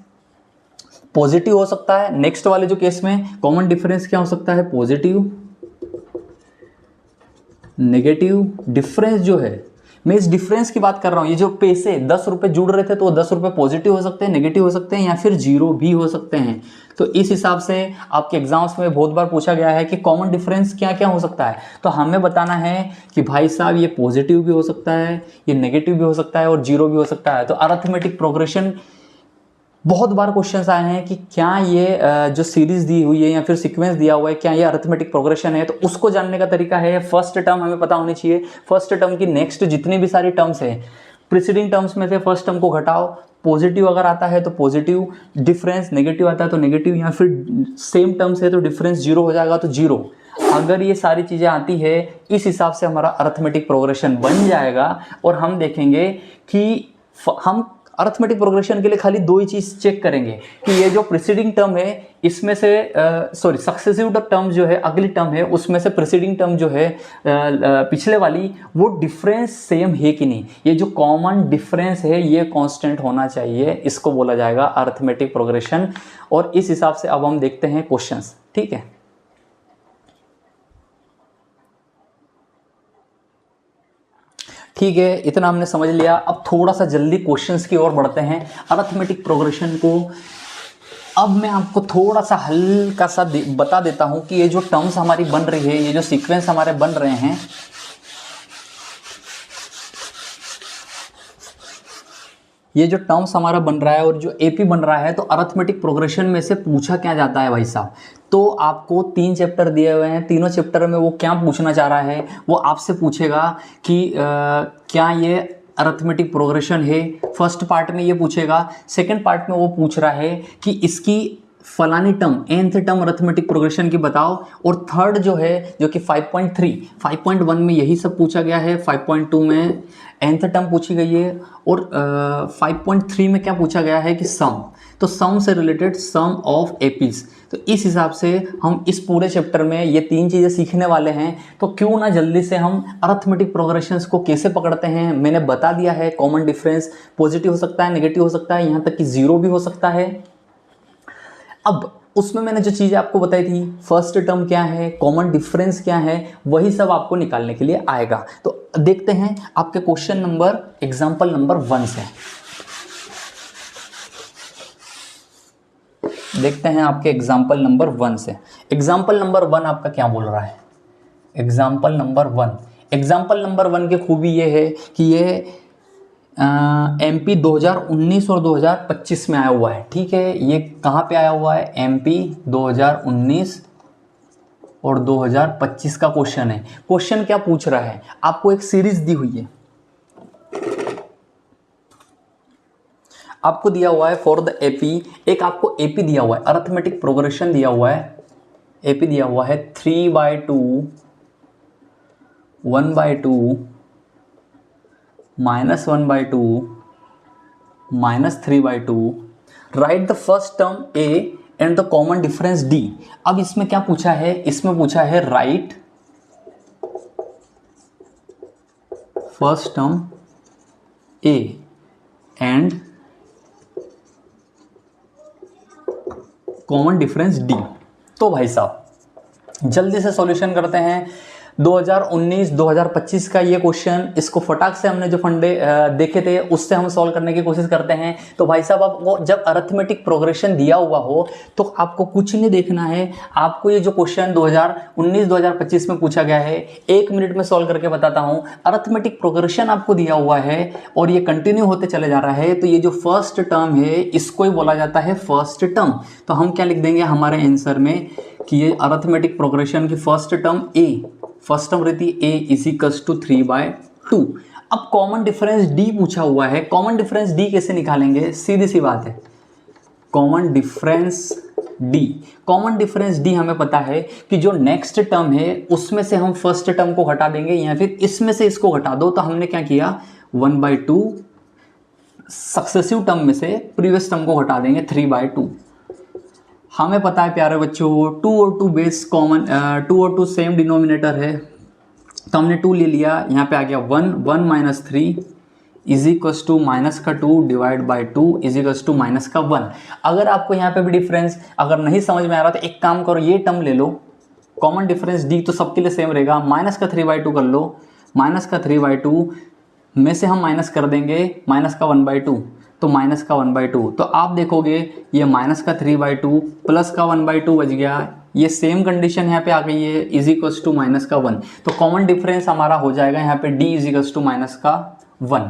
पॉजिटिव हो सकता है। नेक्स्ट वाले जो केस में कॉमन डिफरेंस क्या हो सकता है, पॉजिटिव, नेगेटिव। डिफरेंस जो है, मैं इस डिफरेंस की बात कर रहा हूँ, ये जो पैसे 10 रुपये जुड़ रहे थे तो वो 10 रुपये पॉजिटिव हो सकते हैं, नेगेटिव हो सकते हैं, या फिर जीरो भी हो सकते हैं। तो इस हिसाब से आपके एग्जाम्स में बहुत बार पूछा गया है कि कॉमन डिफरेंस क्या क्या हो सकता है। तो हमें बताना है कि भाई साहब ये पॉजिटिव भी हो सकता है, ये नेगेटिव भी हो सकता है और जीरो भी हो सकता है। तो अरिथमेटिक प्रोग्रेशन बहुत बार क्वेश्चंस आए हैं कि क्या ये जो सीरीज दी हुई है या फिर सीक्वेंस दिया हुआ है क्या ये अरिथमेटिक प्रोग्रेशन है। तो उसको जानने का तरीका है, फर्स्ट टर्म हमें पता होनी चाहिए, फर्स्ट टर्म की नेक्स्ट जितनी भी सारी टर्म्स है प्रीसीडिंग टर्म्स में से फर्स्ट टर्म को घटाओ, पॉजिटिव अगर आता है तो पॉजिटिव, डिफरेंस नेगेटिव आता है तो नेगेटिव, या फिर सेम टर्म्स है तो डिफरेंस जीरो हो जाएगा तो जीरो। अगर ये सारी चीज़ें आती है इस हिसाब से हमारा अरिथमेटिक प्रोग्रेशन बन जाएगा। और हम देखेंगे कि हम अरिथमेटिक प्रोग्रेशन के लिए खाली दो ही चीज चेक करेंगे कि ये जो प्रीसीडिंग टर्म है इसमें से सक्सेसिव टर्म जो है, अगली टर्म है उसमें से प्रीसीडिंग टर्म जो है पिछले वाली, वो डिफरेंस सेम है कि नहीं। ये जो कॉमन डिफरेंस है ये कांस्टेंट होना चाहिए, इसको बोला जाएगा अरिथमेटिक प्रोग्रेशन। और इस हिसाब से अब हम देखते हैं क्वेश्चंस, ठीक है। ठीक है, इतना हमने समझ लिया। अब थोड़ा सा जल्दी क्वेश्चंस की ओर बढ़ते हैं। अरिथमेटिक प्रोग्रेशन को अब मैं आपको थोड़ा सा हल्का सा बता देता हूं कि ये जो टर्म्स हमारी बन रही है, ये जो सीक्वेंस हमारे बन रहे हैं, ये जो टर्म्स हमारा बन रहा है और जो एपी बन रहा है, तो अरिथमेटिक प्रोग्रेशन में से पूछा क्या जाता है भाई साहब। तो आपको 3 चैप्टर दिए हुए हैं, तीनों चैप्टर में वो क्या पूछना चाह रहा है, वो आपसे पूछेगा कि क्या ये अरिथमेटिक प्रोग्रेशन है। फर्स्ट पार्ट में ये पूछेगा, सेकंड पार्ट में वो पूछ रहा है कि इसकी फलानी term nth term arithmetic progression की बताओ। और थर्ड जो है, जो कि 5.1 में यही सब पूछा गया है, 5.2 में nth टर्म पूछी गई है, और 5.3 में क्या पूछा गया है कि सम, तो सम से रिलेटेड सम ऑफ एपीज। तो इस हिसाब से हम इस पूरे चैप्टर में ये 3 चीज़ें सीखने वाले हैं। तो क्यों ना जल्दी से हम अरिथमेटिक प्रोग्रेशंस को कैसे पकड़ते हैं। मैंने बता दिया है, कॉमन डिफरेंस पॉजिटिव हो सकता है, नेगेटिव हो सकता है, यहाँ तक कि जीरो भी हो सकता है। अब उसमें मैंने जो चीज़ें आपको बताई थी, फर्स्ट टर्म क्या है, कॉमन डिफरेंस क्या है, वही सब आपको निकालने के लिए आएगा। तो देखते हैं आपके क्वेश्चन नंबर, एग्जाम्पल नंबर 1 से। देखते हैं आपके एग्जाम्पल नंबर 1 से। एग्जाम्पल नंबर 1 आपका क्या बोल रहा है, एग्जाम्पल नंबर 1। एग्जाम्पल नंबर 1 की खूबी ये है कि ये MP 2019 और 2025 में आया हुआ है, ठीक है। ये कहाँ पे आया हुआ है, MP 2019 और 2025 का क्वेश्चन है। क्वेश्चन क्या पूछ रहा है, आपको एक सीरीज दी हुई है, आपको दिया हुआ है फॉर द एपी, एक आपको एपी दिया हुआ है, अरिथमेटिक प्रोग्रेशन दिया हुआ है, एपी दिया हुआ है 3/2, 1/2, -1/2, -3/2। Right the first term A and the common difference D. अब इसमें क्या पूछा है, इसमें पूछा है right first term A and common difference D. तो भाई साहब जल्दी से सॉल्यूशन करते हैं। 2019 2025 का ये क्वेश्चन, इसको फटाक से हमने जो फंडे देखे थे उससे हम सॉल्व करने की कोशिश करते हैं। तो भाई साहब आपको जब अरिथमेटिक प्रोग्रेशन दिया हुआ हो तो आपको कुछ नहीं देखना है, आपको ये जो क्वेश्चन 2019 2025 में पूछा गया है 1 मिनट में सॉल्व करके बताता हूँ। अरिथमेटिक प्रोग्रेशन आपको दिया हुआ है और ये कंटिन्यू होते चले जा रहा है, तो ये जो फर्स्ट टर्म है इसको ही बोला जाता है फर्स्ट टर्म। तो हम क्या लिख देंगे हमारे आंसर में कि ये अरिथमेटिक प्रोग्रेशन की फर्स्ट टर्म ए, फर्स्ट टर्म रहती है a इज इक्वल्स टू 3/2। अब कॉमन डिफरेंस d पूछा हुआ है, कॉमन डिफरेंस d कैसे निकालेंगे, सीधी सी बात है। Common difference d, common difference d हमें पता है कि जो नेक्स्ट टर्म है उसमें से हम फर्स्ट टर्म को हटा देंगे या फिर इसमें से इसको हटा दो। तो हमने क्या किया 1/2 सक्सेसिव टर्म में से प्रीवियस टर्म को हटा देंगे 3/2। हमें पता है प्यारे बच्चों 2 और 2 बेस कॉमन, 2 और 2 सेम डिनोमिनेटर है, तो हमने 2 ले लिया, यहाँ पे आ गया 1 minus 3 is equals to minus का 2 divide by 2 is equals to minus का 1। अगर आपको यहाँ पे भी डिफरेंस अगर नहीं समझ में आ रहा तो एक काम करो, ये टर्म ले लो, कॉमन डिफरेंस डी तो सबके लिए सेम रहेगा, माइनस का 3/2 कर लो, माइनस का 3/2 में से हम माइनस कर देंगे माइनस का 1/2, तो माइनस का 1/2। तो आप देखोगे ये माइनस का 3/2 प्लस का 1/2 बच गया, ये सेम कंडीशन यहाँ पे आ गई है इज इक्वल्स टू माइनस का 1। तो कॉमन डिफरेंस हमारा हो जाएगा यहाँ पे d is equals to minus का 1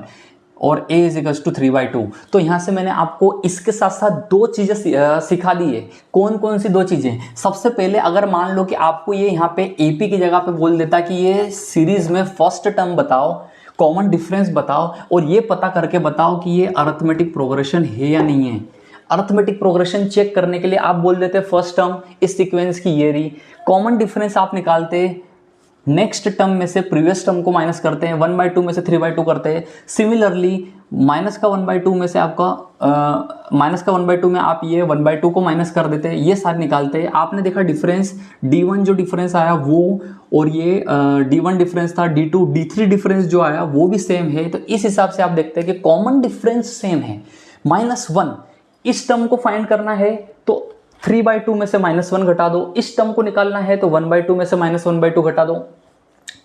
और a इज इक्वल्स टू 3/2। तो यहाँ से मैंने आपको इसके साथ साथ 2 चीज़ें सिखा दी है। कौन कौन सी 2 चीज़ें? सबसे पहले अगर मान लो कि आपको ये यहाँ पे AP की जगह पे बोल देता कि ये सीरीज में फर्स्ट टर्म बताओ, कॉमन डिफरेंस बताओ और ये पता करके बताओ कि ये अरिथमेटिक प्रोग्रेशन है या नहीं है। अरिथमेटिक प्रोग्रेशन चेक करने के लिए आप बोल देते फर्स्ट टर्म इस सीक्वेंस की ये रही, कॉमन डिफरेंस आप निकालते नेक्स्ट टर्म में से प्रीवियस टर्म को माइनस करते हैं, 1/2 में से 3/2 करते हैं। सिमिलरली माइनस का 1/2 में से आपका माइनस का 1/2 में आप ये 1/2 को माइनस कर देते हैं, ये सारे निकालते हैं। आपने देखा डिफरेंस D1 जो डिफरेंस आया वो और ये D1 डिफरेंस था, D2 D3 डिफरेंस जो आया वो भी सेम है। तो इस हिसाब से आप देखते हैं कि कॉमन डिफरेंस सेम है -1। इस टर्म को फाइंड करना है तो 3/2 में से -1 घटा दो, इस टर्म को निकालना है तो 1/2 में से -1/2 घटा दो।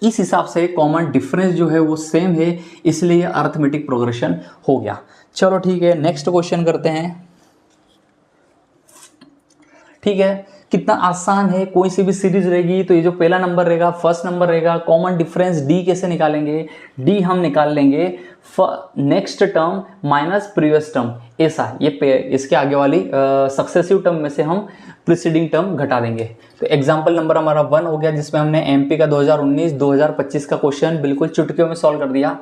इस हिसाब से कॉमन डिफरेंस जो है वो सेम है, इसलिए अरिथमेटिक प्रोग्रेशन हो गया। चलो ठीक है, नेक्स्ट क्वेश्चन करते हैं। ठीक है, कितना आसान है, कोई सी भी सीरीज रहेगी तो ये जो पहला नंबर रहेगा फर्स्ट नंबर रहेगा, कॉमन डिफरेंस d कैसे निकालेंगे, d हम निकाल लेंगे next term minus previous term, ऐसा ये इसके आगे वाली सक्सेसिव टर्म में से हम प्रीसीडिंग टर्म घटा देंगे। तो एग्जांपल नंबर हमारा 1 हो गया जिसमें हमने एमपी का 2019-2025 का क्वेश्चन बिल्कुल चुटकियों में सॉल्व कर दिया।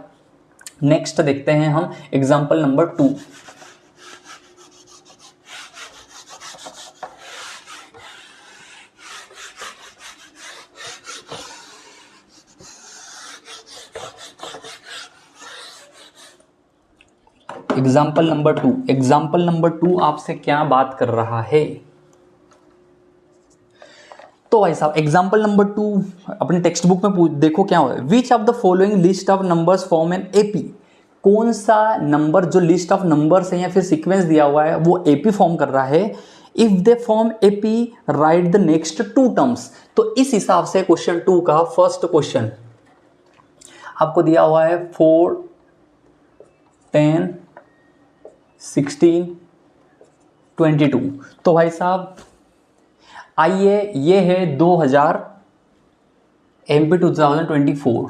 नेक्स्ट देखते हैं हम एग्जांपल नंबर 2। एग्जाम्पल नंबर 2 आपसे क्या बात कर रहा है? तो भाई साहब एग्जाम्पल नंबर 2 अपने टेक्स्ट बुक में देखो क्या हो, which of the following list of numbers form an AP. कौन सा नंबर जो लिस्ट ऑफ नंबर्स है या फिर सीक्वेंस दिया हुआ है वो एपी फॉर्म कर रहा है। If they form AP right the next 2 terms. तो इस हिसाब से क्वेश्चन 2 का फर्स्ट क्वेश्चन आपको दिया हुआ है 4, 10, 16, 22। तो भाई साहब आइए, ये है 2000 MP 2024।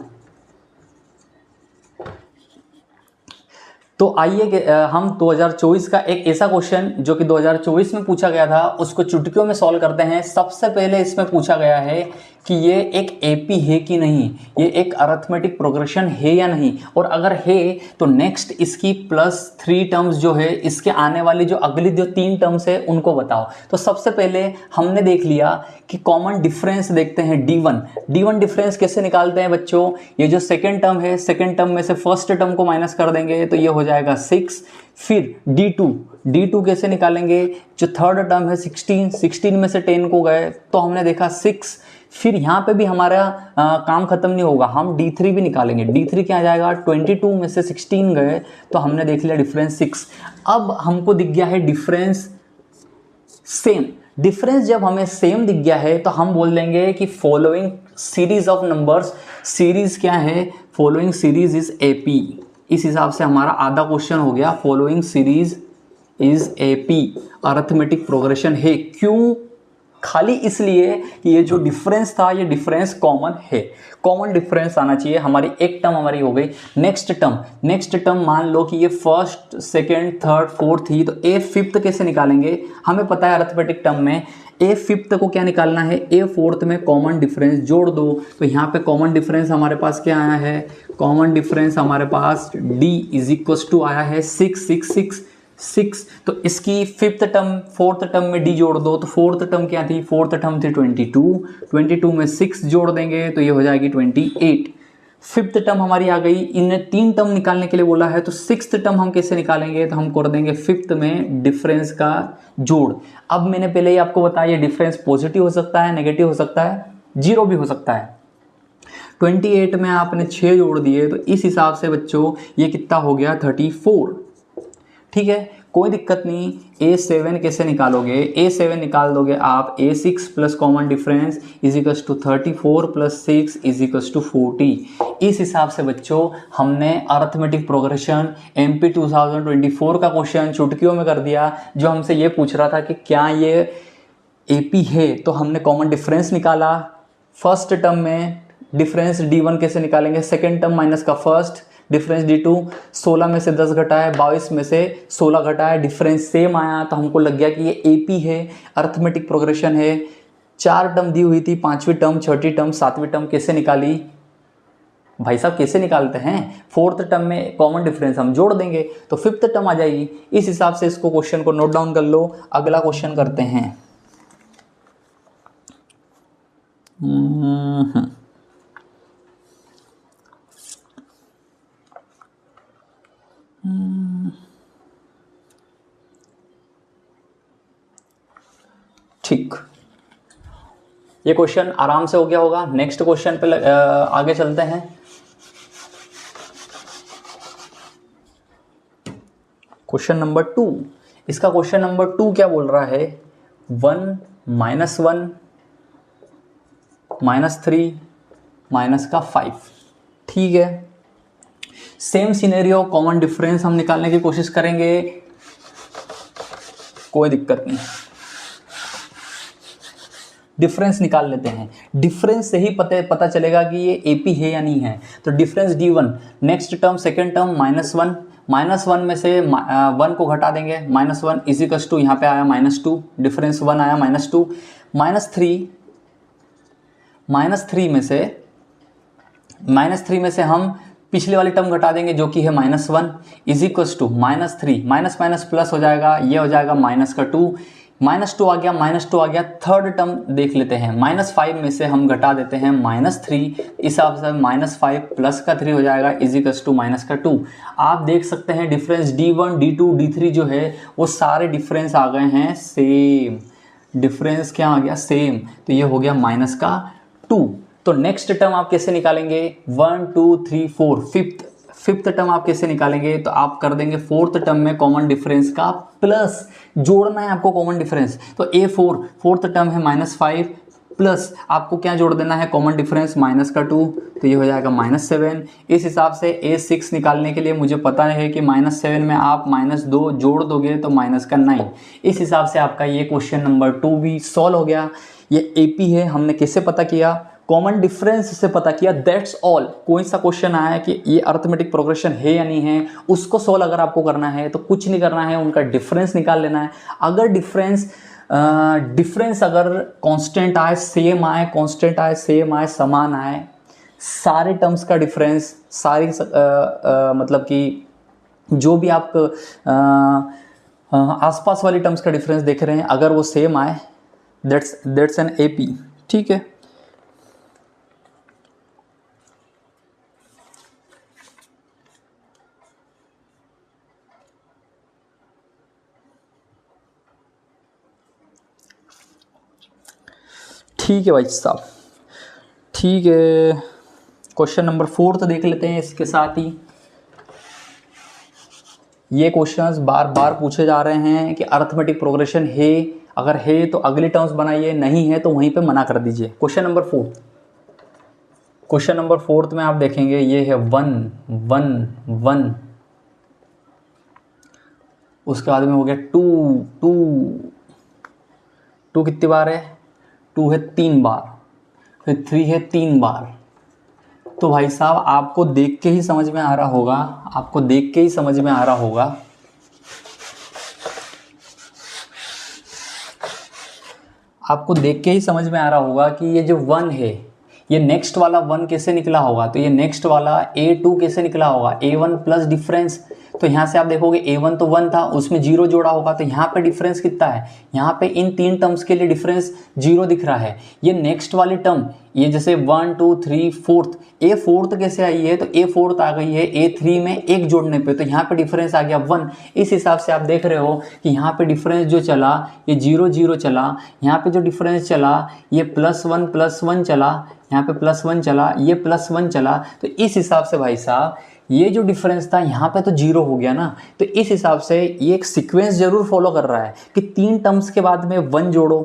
तो आइए कि हम 2024 का एक ऐसा क्वेश्चन जो कि 2024 में पूछा गया था उसको चुटकियों में सॉल्व करते हैं। सबसे पहले इसमें पूछा गया है कि ये एक एपी है कि नहीं, ये एक अरिथमेटिक प्रोग्रेशन है या नहीं, और अगर है तो नेक्स्ट इसकी +3 टर्म्स जो है इसके आने वाली जो अगली जो 3 टर्म्स है उनको बताओ। तो सबसे पहले हमने देख लिया कि कॉमन डिफरेंस देखते हैं D1 डिफरेंस कैसे निकालते हैं बच्चों। ये जो सेकेंड टर्म है, सेकेंड टर्म में से फर्स्ट टर्म को माइनस कर देंगे तो ये हो जाएगा 6। फिर D2 कैसे निकालेंगे, जो थर्ड टर्म है 16 में से 10 को गए तो हमने देखा 6। फिर यहाँ पे भी हमारा काम खत्म नहीं होगा, हम D3 भी निकालेंगे। D3 क्या आ जाएगा, 22 में से 16 गए तो हमने देख लिया डिफरेंस 6। अब हमको दिख गया है डिफरेंस सेम, डिफरेंस जब हमें सेम दिख गया है तो हम बोल देंगे कि following series of numbers, series क्या है, फॉलोइंग सीरीज इज एपी। इस हिसाब से हमारा आधा क्वेश्चन हो गया, following series is AP, arithmetic progression है। क्यों? खाली इसलिए कि ये जो डिफरेंस था ये डिफरेंस कॉमन है, कॉमन डिफरेंस आना चाहिए। हमारी एक टर्म हमारी हो गई। नेक्स्ट टर्म मान लो कि ये फर्स्ट, सेकेंड, थर्ड, फोर्थ थी, तो ए फिफ्थ कैसे निकालेंगे? हमें पता है अरिथमेटिक टर्म में ए फिफ्थ को क्या निकालना है, ए फोर्थ में कॉमन डिफरेंस जोड़ दो। तो यहाँ पे कॉमन डिफरेंस हमारे पास क्या आया है, कॉमन डिफरेंस हमारे पास डी इज इक्वल टू आया है 6। तो इसकी फिफ्थ टर्म फोर्थ टर्म में डी जोड़ दो, तो फोर्थ टर्म क्या थी, फोर्थ टर्म थी 22 में 6 जोड़ देंगे तो ये हो जाएगी 28। फिफ्थ टर्म हमारी आ गई। इन्हें 3 टर्म निकालने के लिए बोला है, तो सिक्स्थ टर्म हम कैसे निकालेंगे, तो हम कर देंगे फिफ्थ में डिफरेंस का जोड़। अब मैंने पहले ही आपको बताया ये डिफरेंस पॉजिटिव हो सकता है, नेगेटिव हो सकता है, जीरो भी हो सकता है। 28 में आपने 6 जोड़ दिए, तो इस हिसाब से बच्चों ये कितना हो गया, 34। ठीक है, कोई दिक्कत नहीं। A7 कैसे निकालोगे, A7 निकाल दोगे आप A6 plus common difference is equals to 34 plus 6 is equals to 40। इस हिसाब से बच्चों हमने अरिथमेटिक प्रोग्रेशन MP 2024 का क्वेश्चन चुटकियों में कर दिया। जो हमसे ये पूछ रहा था कि क्या ये AP है, तो हमने कॉमन डिफरेंस निकाला। फर्स्ट टर्म में डिफरेंस D1 कैसे निकालेंगे, सेकेंड टर्म माइनस का फर्स्ट, डिफरेंस D2, 16 में से 10 घटाए, 22 में से 16 घटाए, डिफरेंस सेम आया, तो हमको लग गया कि ये AP है, अरिथमेटिक प्रोग्रेशन है। 4 टर्म दी हुई थी, 5वीं टर्म, 6वीं टर्म, 7वीं टर्म कैसे निकाली भाई साहब, कैसे निकालते हैं? फोर्थ टर्म में कॉमन डिफरेंस हम जोड़ देंगे तो फिफ्थ टर्म आ जाएगी। इस हिसाब से इसको क्वेश्चन को नोट डाउन कर लो। अगला क्वेश्चन करते हैं। ठीक, ये क्वेश्चन आराम से हो गया होगा। नेक्स्ट क्वेश्चन पे आगे चलते हैं। Question number 2। इसका क्वेश्चन नंबर 2 क्या बोल रहा है, 1 -1 -3 माइनस का 5। ठीक है, सेम सिनेरियो, कॉमन डिफरेंस हम निकालने की कोशिश करेंगे, कोई दिक्कत नहीं। डिफरेंस निकाल लेते हैं। डिफरेंस से ही पता चलेगा कि ये AP है या नहीं है। तो difference D1, next term second term -1 में से 1 को घटा देंगे, -1 इज इक्वल टू, यहाँ पे आया -2, डिफरेंस 1 आया, -2, -3 में से हम पिछले वाली टर्म घटा देंगे जो कि है -1 is equal to -3, minus minus plus हो जाएगा, ये हो जाएगा -2, -2 आ गया। थर्ड टर्म देख लेते हैं, -5 में से हम घटा देते हैं -3, इस हिसाब से -5 प्लस का 3 हो जाएगा इज इक्वल टू -2। आप देख सकते हैं डिफरेंस D1, D2, D3 जो है वो सारे डिफरेंस आ गए हैं सेम। डिफरेंस क्या आ गया, सेम, तो ये हो गया -2। तो नेक्स्ट टर्म आप कैसे निकालेंगे, 1 2 3 4, फिफ्थ टर्म आप कैसे निकालेंगे, तो आप कर देंगे फोर्थ टर्म में कॉमन डिफरेंस का प्लस, जोड़ना है आपको कॉमन डिफरेंस। तो A4 फोर्थ टर्म है -5 प्लस आपको क्या जोड़ देना है, कॉमन डिफरेंस -2, तो ये हो जाएगा -7। इस हिसाब से A6 निकालने के लिए मुझे पता है कि -7 में आप -2 जोड़ दोगे तो -9। इस हिसाब से आपका ये क्वेश्चन नंबर 2 भी सॉल्व हो गया। ये AP है, हमने कैसे पता किया, कॉमन डिफरेंस से पता किया, दैट्स ऑल। कोई सा क्वेश्चन आया कि ये अरिथमेटिक प्रोग्रेशन है या नहीं है, उसको सॉल्व अगर आपको करना है तो कुछ नहीं करना है, उनका डिफरेंस निकाल लेना है। अगर डिफरेंस अगर कांस्टेंट आए, सेम आए, समान आए, सारे टर्म्स का डिफरेंस, सारी मतलब कि जो भी आप आसपास वाली टर्म्स का डिफरेंस देख रहे हैं, अगर वो सेम आए, दैट्स एन AP। ठीक है, ठीक है भाई साहब, ठीक है। क्वेश्चन नंबर 4 देख लेते हैं इसके साथ ही। ये क्वेश्चंस बार बार पूछे जा रहे हैं कि अरिथमेटिक प्रोग्रेशन है, अगर है तो अगली टर्म्स बनाइए, नहीं है तो वहीं पे मना कर दीजिए। क्वेश्चन नंबर 4, क्वेश्चन नंबर 4 में आप देखेंगे ये है 1 1 1, उसके बाद में हो गया 2 2 2 कितनी बार है, 2 है 3 बार, फिर 3 है 3 बार। तो भाई साहब आपको देख के ही समझ में आ रहा होगा, आपको देख के ही समझ में आ रहा होगा, आपको देख के ही समझ में आ रहा होगा कि ये जो 1 है ये नेक्स्ट वाला 1 कैसे निकला होगा। तो ये नेक्स्ट वाला A2 कैसे निकला होगा, A1 प्लस डिफरेंस। तो यहाँ से आप देखोगे A1 तो 1 था, उसमें 0 जोड़ा होगा, तो यहाँ पे डिफरेंस कितना है, यहाँ पे इन 3 टर्म्स के लिए डिफरेंस 0 दिख रहा है। ये नेक्स्ट वाली टर्म, ये जैसे 1 2 3 4th, A4th कैसे आई है, तो A4th आ गई है A3 में 1 जोड़ने पे, तो यहाँ पे डिफरेंस आ गया 1। इस हिसाब से आप देख रहे हो कि यहाँ पे डिफरेंस जो चला ये 0 0 चला, यहाँ पे जो डिफरेंस चला ये +1 चला, यहाँ पे +1 चला, ये +1 चला। तो इस हिसाब से भाई साहब ये जो डिफरेंस था यहाँ पे तो 0 हो गया ना। तो इस हिसाब से ये एक सीक्वेंस जरूर फॉलो कर रहा है कि 3 टर्म्स के बाद में 1 जोड़ो,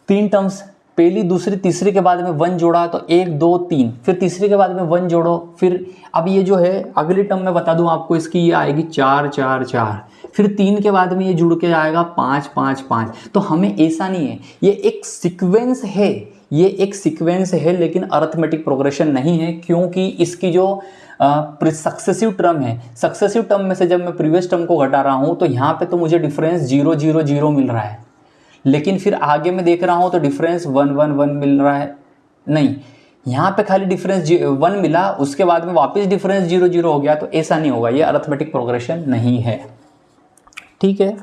3 टर्म्स पहली दूसरी तीसरी के बाद में 1 जोड़ा तो 1 2 3, फिर तीसरी के बाद में 1 जोड़ो, फिर अब ये जो है अगली टर्म में बता दूं आपको, इसकी ये आएगी 4 4 4, फिर 3 के बाद में ये जुड़ के आएगा 5 5 5। तो हमें ऐसा नहीं है, ये एक सीक्वेंस है, ये एक सीक्वेंस है लेकिन अरिथमेटिक प्रोग्रेशन नहीं है, क्योंकि इसकी जो सक्सेसिव टर्म है, सक्सेसिव टर्म में से जब मैं प्रीवियस टर्म को घटा रहा हूँ तो यहाँ पे तो मुझे डिफरेंस 0 0 0 मिल रहा है, लेकिन फिर आगे मैं देख रहा हूँ तो डिफरेंस 1 1 1 मिल रहा है। नहीं, यहाँ पे खाली डिफरेंस 1 मिला, उसके बाद में वापस डिफरेंस 0 0 हो गया, तो ऐसा नहीं होगा, ये अरिथमेटिक प्रोग्रेशन नहीं है। ठीक है,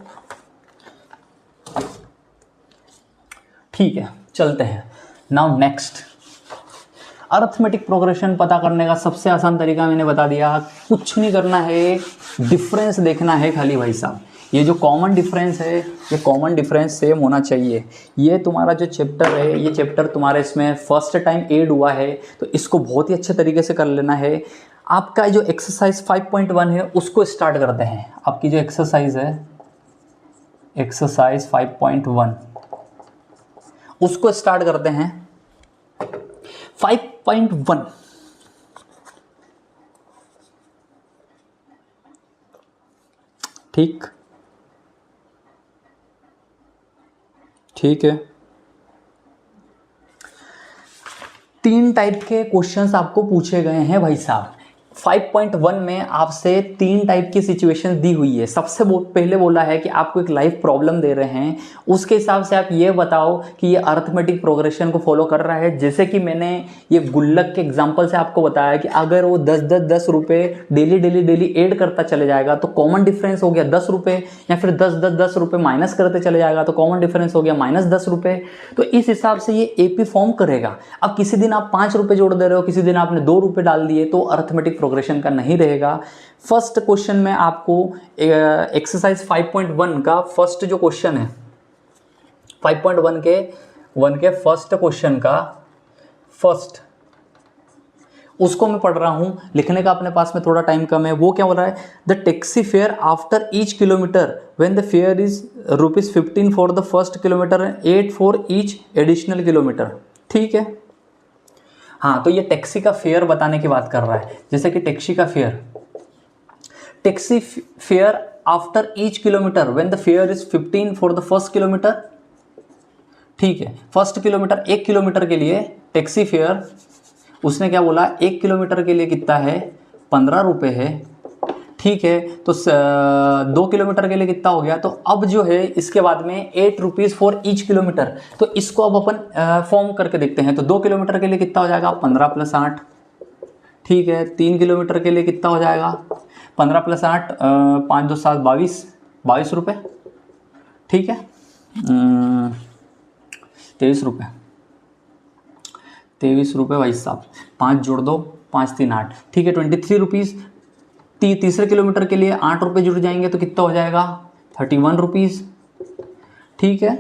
ठीक है, चलते हैं। नाउ नेक्स्ट, अरिथमेटिक प्रोग्रेशन पता करने का सबसे आसान तरीका मैंने बता दिया, कुछ नहीं करना है, डिफरेंस देखना है खाली भाई साहब। ये जो कॉमन डिफरेंस है ये कॉमन डिफरेंस सेम होना चाहिए। ये तुम्हारा जो चैप्टर है, ये चैप्टर तुम्हारे इसमें फर्स्ट टाइम ऐड हुआ है, तो इसको बहुत ही अच्छे तरीके से कर लेना है। आपका जो एक्सरसाइज 5.1 है उसको स्टार्ट करते हैं। आपकी जो एक्सरसाइज है, एक्सरसाइज 5.1, उसको स्टार्ट करते हैं। 5.1 ठीक, ठीक है। 3 टाइप के क्वेश्चंस आपको पूछे गए हैं भाई साहब। 5.1 में आपसे 3 टाइप की सिचुएशन दी हुई है। सबसे पहले बोला है कि आपको एक लाइफ प्रॉब्लम दे रहे हैं, उसके हिसाब से आप ये बताओ कि ये अरिथमेटिक प्रोग्रेशन को फॉलो कर रहा है। जैसे कि मैंने ये गुल्लक के एग्जांपल से आपको बताया कि अगर वो 10 रुपए डेली ऐड करता चले जाएगा तो कॉमन डिफरेंस हो गया 10 रुपये, या फिर 10 रुपये माइनस करते चले जाएगा तो कॉमन डिफरेंस हो गया -10 रुपये। तो इस हिसाब से ये एपी फॉर्म करेगा। अब किसी दिन आप 5 रुपये जोड़ दे रहे हो, किसी दिन आपने 2 रुपये डाल दिए, तो अरिथमेटिक प्रोग्रेशन का नहीं रहेगा। फर्स्ट क्वेश्चन में आपको एक्सरसाइज 5.1 का फर्स्ट जो क्वेश्चन है, 5.1 के फर्स्ट क्वेश्चन का फर्स्ट, उसको मैं पढ़ रहा हूं। लिखने का अपने पास में थोड़ा टाइम कम है। वो क्या बोल रहा है, the taxi fare after each kilometre when the fair is ₹15 for the first kilometre and 8 for each additional kilometre. ठीक है, हाँ, तो ये टैक्सी का फेयर बताने की बात कर रहा है। जैसे कि taxi fare after each kilometre when the fair is 15 for the first kilometre. ठीक है, फर्स्ट किलोमीटर 1 किलोमीटर के लिए टैक्सी फेयर, उसने क्या बोला, 1 किलोमीटर के लिए कितना है, 15 रुपये है। ठीक है, तो 2 किलोमीटर के लिए कितना हो गया, तो अब जो है इसके बाद में 8 रुपीज़ फॉर ईच किलोमीटर। तो इसको अब अपन फॉर्म करके देखते हैं। तो 2 किलोमीटर के लिए कितना हो जाएगा, 15 + 8। ठीक है, 3 किलोमीटर के लिए कितना हो जाएगा, 15 + 8, 5 2 7 22 रुपये। ठीक है, 23 रुपये, 23 रुपये भाई साहब, 5 जोड़ दो, 5 3 8। ठीक है, 23 रुपीज़। तीसरे किलोमीटर के लिए 8 रुपये जुड़ जाएंगे तो कितना हो जाएगा, 31 रुपीज़। ठीक है,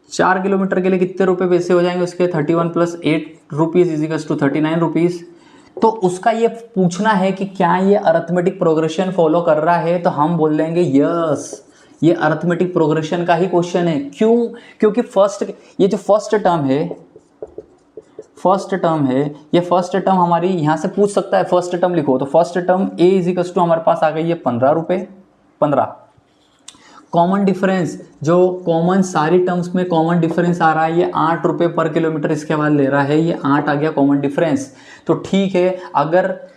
4 किलोमीटर के लिए कितने रुपए पैसे हो जाएंगे उसके, 31 + 8 रुपीज़ = 39 रुपीज़। तो उसका ये पूछना है कि क्या ये अरिथमेटिक प्रोग्रेशन फॉलो कर रहा है, तो हम बोल देंगे यस, ये अरिथमेटिक प्रोग्रेशन का ही क्वेश्चन है। क्यों? क्योंकि ये जो फर्स्ट टर्म है, ये फर्स्ट टर्म हमारी यहाँ से पूछ सकता है, फर्स्ट टर्म लिखो, तो first term a is equal to हमारे पास आ गई है 15 रुपये, 15। कॉमन डिफरेंस, जो कॉमन सारी टर्म्स में कॉमन डिफरेंस आ रहा है, ये 8 रुपये पर किलोमीटर इसके बाद ले रहा है, ये 8 आ गया कॉमन डिफरेंस। तो ठीक है, अगर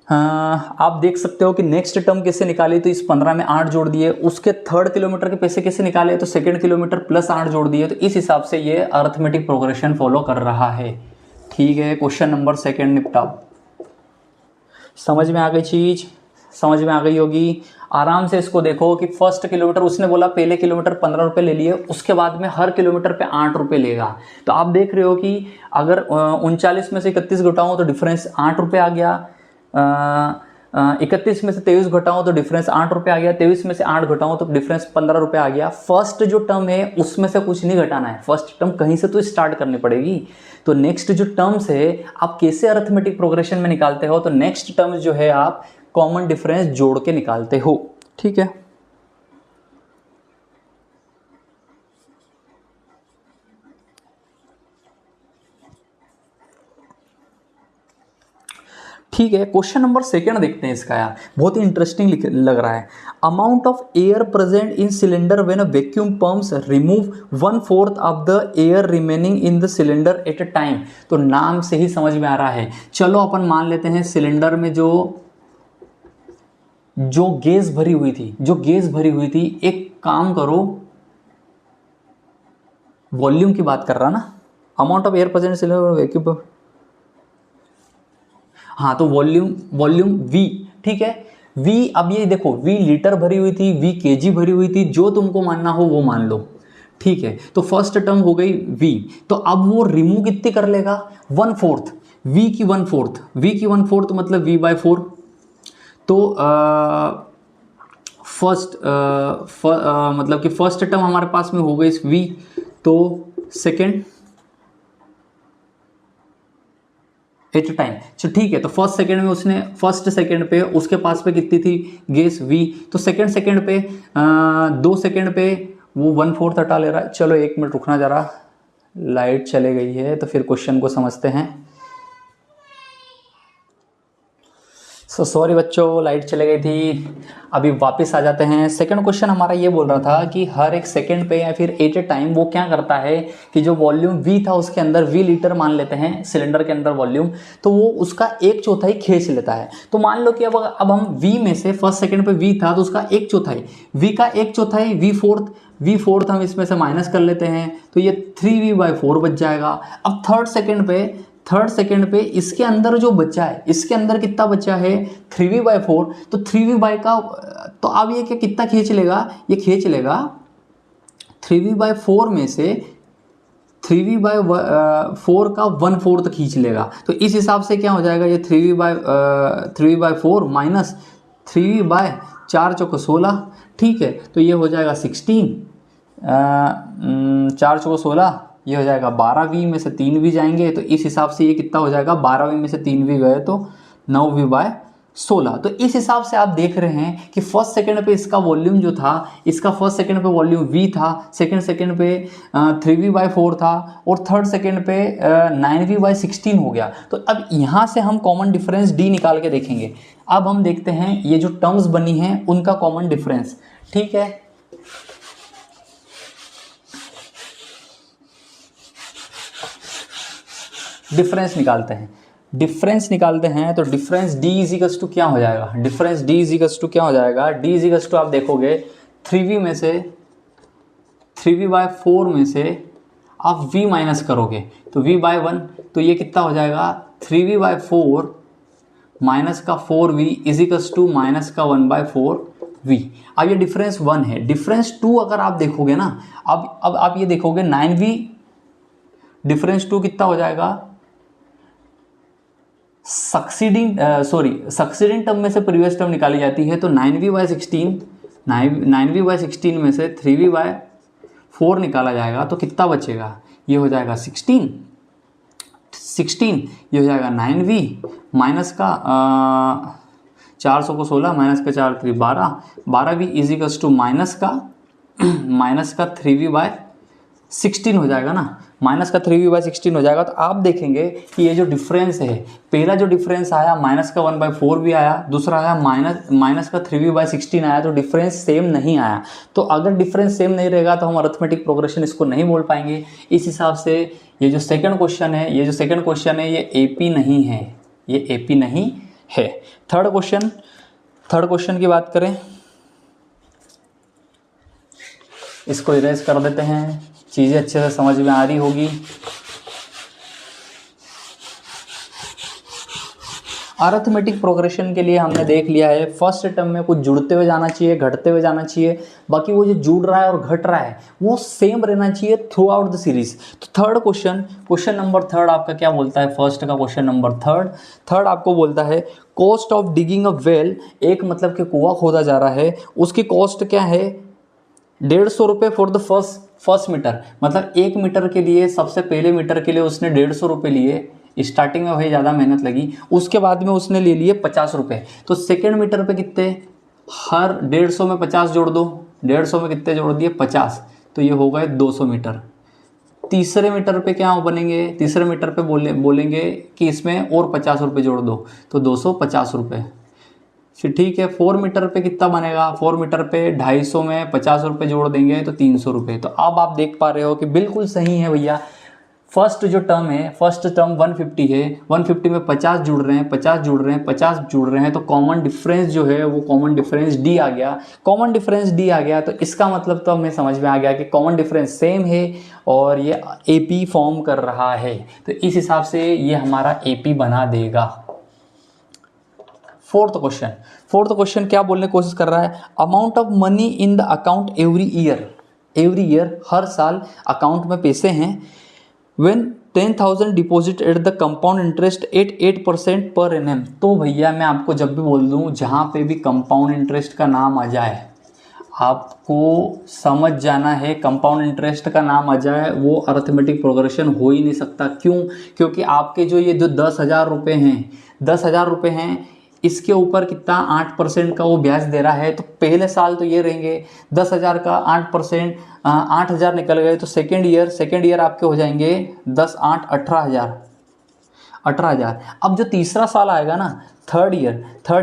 आप देख सकते हो कि नेक्स्ट टर्म कैसे निकाली, तो इस 15 में 8 जोड़ दिए, उसके थर्ड किलोमीटर के पैसे कैसे निकाले, तो सेकंड किलोमीटर प्लस 8 जोड़ दिए, तो इस हिसाब से ये अरिथमेटिक प्रोग्रेशन फॉलो कर रहा है। ठीक है, क्वेश्चन नंबर 2 निपटाओ। समझ में आ गई चीज? समझ में आ गई होगी। आराम से इसको देखो कि फर्स्ट किलोमीटर उसने बोला पहले किलोमीटर 15 रुपये ले लिए, उसके बाद में हर किलोमीटर पे 8 रुपये लेगा। तो आप देख रहे हो कि अगर 39 में से 31 घटाऊँ तो डिफरेंस 8 रुपये आ गया, 31 में से 23 घटाऊँ तो डिफरेंस 8 रुपये आ गया, 23 में से 8 घटाऊँ तो डिफरेंस 15 रुपये आ गया। फर्स्ट जो टर्म है उसमें से कुछ नहीं घटाना है, फर्स्ट टर्म कहीं से तो स्टार्ट करनी पड़ेगी। तो नेक्स्ट जो टर्म्स है आप कैसे अरिथमेटिक प्रोग्रेशन में निकालते हो, तो नेक्स्ट टर्म्स जो है आप कॉमन डिफरेंस जोड़ के निकालते हो। ठीक है, ठीक है। क्वेश्चन नंबर 2 देखते हैं इसका यार, बहुत ही इंटरेस्टिंग लग रहा है। Amount of air present in cylinder when a vacuum pumps remove 1/4 of the air remaining in the cylinder at a time. तो नाम से ही समझ में आ रहा है। चलो अपन मान लेते हैं सिलेंडर में जो गैस भरी हुई थी, एक काम करो, वॉल्यूम की बात कर रहा ना, amount of air present cylinder vacuum pump, हाँ, तो वॉल्यूम V, ठीक है। V, अब ये देखो, V लीटर भरी हुई थी, V केजी भरी हुई थी, जो तुमको मानना हो वो मान लो। ठीक है, तो फर्स्ट टर्म हो गई V, तो अब वो रिमूव कितनी कर लेगा, 1/4, V की 1/4 मतलब V/4। तो मतलब कि फर्स्ट टर्म हमारे पास में हो गई V, तो सेकेंड एट टाइम। तो ठीक है, तो फर्स्ट सेकंड पे उसके पास पे कितनी थी गैस V, तो सेकंड पे 2 सेकंड पे वो 1/4 हटा ले रहा है। चलो 1 मिनट रुकना जरा, लाइट चले गई है, तो फिर क्वेश्चन को समझते हैं। सॉरी बच्चों, लाइट चले गई थी, अभी वापस आ जाते हैं। सेकंड क्वेश्चन हमारा ये बोल रहा था कि हर एक सेकंड पे या फिर एट ए टाइम वो क्या करता है कि जो वॉल्यूम V था उसके अंदर, V लीटर मान लेते हैं सिलेंडर के अंदर वॉल्यूम, तो वो उसका 1/4 खींच लेता है। तो मान लो कि अब हम V में से फर्स्ट सेकंड पे V था तो उसका 1/4, V का 1/4, V4 हम इसमें से माइनस कर लेते हैं, तो ये 3V/4 बच जाएगा। अब थर्ड सेकंड पे इसके अंदर जो बचा है, इसके अंदर कितना बचा है 3V/4, तो 3V का, तो अब ये क्या कितना खींच लेगा, ये खींच लेगा 3V/4 में से 3V/4 का 1/4 खींच लेगा। तो इस हिसाब से क्या हो जाएगा, ये 3V/4 माइनस 3V/4 चौको 16, ठीक है, तो ये हो जाएगा 16, 4 चौको 16, ये हो जाएगा 12V में से 3V जाएंगे, तो इस हिसाब से ये कितना हो जाएगा, 12V में से 3V गए तो 9V/16। तो इस हिसाब से आप देख रहे हैं कि फर्स्ट सेकंड पे इसका वॉल्यूम जो था, इसका फर्स्ट सेकंड पे वॉल्यूम V था, सेकंड पे 3V/4 था, और थर्ड सेकंड पे 9V/16 हो गया। तो अब यहाँ से हम कॉमन डिफरेंस D निकाल के देखेंगे। अब हम देखते हैं ये जो टर्म्स बनी हैं उनका कॉमन डिफरेंस, ठीक है। डिफरेंस निकालते हैं, तो डिफरेंस D इजिकल्स टू क्या हो जाएगा, D इजिकल्स टू आप देखोगे 3V में से 3V/4 में से आप V माइनस करोगे तो V/1, तो ये कितना हो जाएगा 3V/4 माइनस का 4V इजिकल्स टू माइनस का 1/4V। अब ये डिफरेंस 1 है। डिफरेंस 2 अगर आप देखोगे ना, अब आप ये देखोगे 9V, डिफरेंस 2 कितना हो जाएगा, सक्सीडिंग टर्म में से प्रीवियस टर्म निकाली जाती है, तो 9V/16 में से 3V/4 निकाला जाएगा, तो कितना बचेगा, ये हो जाएगा 16, ये हो जाएगा 9V माइनस का 400 को 16 माइनस का 4 3 12V इजिकल्स टू माइनस का माइनस का 3v/16 हो जाएगा ना, माइनस का 3v/16 हो जाएगा। तो आप देखेंगे कि ये जो डिफरेंस है, पहला जो डिफरेंस आया माइनस का 1/4 भी आया, दूसरा आया माइनस का 3v/16 आया, तो डिफरेंस सेम नहीं आया। तो अगर डिफरेंस सेम नहीं रहेगा तो हम अरिथमेटिक प्रोग्रेशन इसको नहीं बोल पाएंगे। इस हिसाब से ये जो सेकंड क्वेश्चन है, ये एपी नहीं है, ये एपी नहीं है। थर्ड क्वेश्चन की बात करें, इसको इरेज कर देते हैं, चीज़ें अच्छे से समझ में आ रही होगी। अरिथमेटिक प्रोग्रेशन के लिए हमने देख लिया है फर्स्ट टर्म में कुछ जुड़ते हुए जाना चाहिए, घटते हुए जाना चाहिए, बाकी वो जो जुड़ रहा है और घट रहा है वो सेम रहना चाहिए थ्रू आउट द सीरीज। तो थर्ड क्वेश्चन नंबर थर्ड आपका क्या बोलता है, फर्स्ट का क्वेश्चन नंबर थर्ड आपको बोलता है cost of digging a well, एक मतलब कि कुआं खोदा जा रहा है, उसकी कॉस्ट क्या है 150 रुपये फॉर द फर्स्ट मीटर, मतलब 1 मीटर के लिए, सबसे पहले मीटर के लिए उसने 150 रुपये लिए, स्टार्टिंग में वही ज़्यादा मेहनत लगी, उसके बाद में उसने ले लिए 50 रुपये। तो सेकेंड मीटर पे कितने, हर 150 में 50 जोड़ दो, 150 में कितने जोड़ दिए 50, तो ये हो गए 200 मीटर। तीसरे मीटर पे क्या बनेंगे, तीसरे मीटर पे बोलेंगे कि इसमें और 50 रुपये जोड़ दो, तो 250 रुपये। फिर ठीक है, 4 मीटर पे कितना बनेगा, 4 मीटर पे 250 में 50 रुपये जोड़ देंगे तो 300 रुपये। तो अब आप देख पा रहे हो कि बिल्कुल सही है भैया। फर्स्ट जो टर्म है, फर्स्ट टर्म 150 है, 150 में 50 जुड़ रहे हैं, 50 जुड़ रहे हैं, तो कॉमन डिफरेंस जो है वो कॉमन डिफरेंस डी आ गया। तो इसका मतलब तो हमें समझ में आ गया कि कॉमन डिफरेंस सेम है और ये एपी फॉर्म कर रहा है। तो इस हिसाब से ये हमारा एपी बना देगा। फोर्थ क्वेश्चन क्या बोलने की कोशिश कर रहा है, amount of money in the account every year, हर साल अकाउंट में पैसे हैं, when 10,000 deposit at the compound interest at 8% per NM. तो भैया मैं आपको जब भी बोल दूं, जहाँ पे भी कंपाउंड इंटरेस्ट का नाम आ जाए आपको समझ जाना है, कंपाउंड इंटरेस्ट का नाम आ जाए वो अरिथमेटिक प्रोग्रेशन हो ही नहीं सकता। क्यों? क्योंकि आपके जो ये जो 10,000 रुपये हैं इसके ऊपर कितना 8% का वो ब्याज दे रहा है। तो पहले साल तो ये रहेंगे 10,000 का 8%, 8,000 निकल गए, तो सेकेंड ईयर आपके हो जाएंगे 10 8 18,000। अब जो तीसरा साल आएगा ना, थर्ड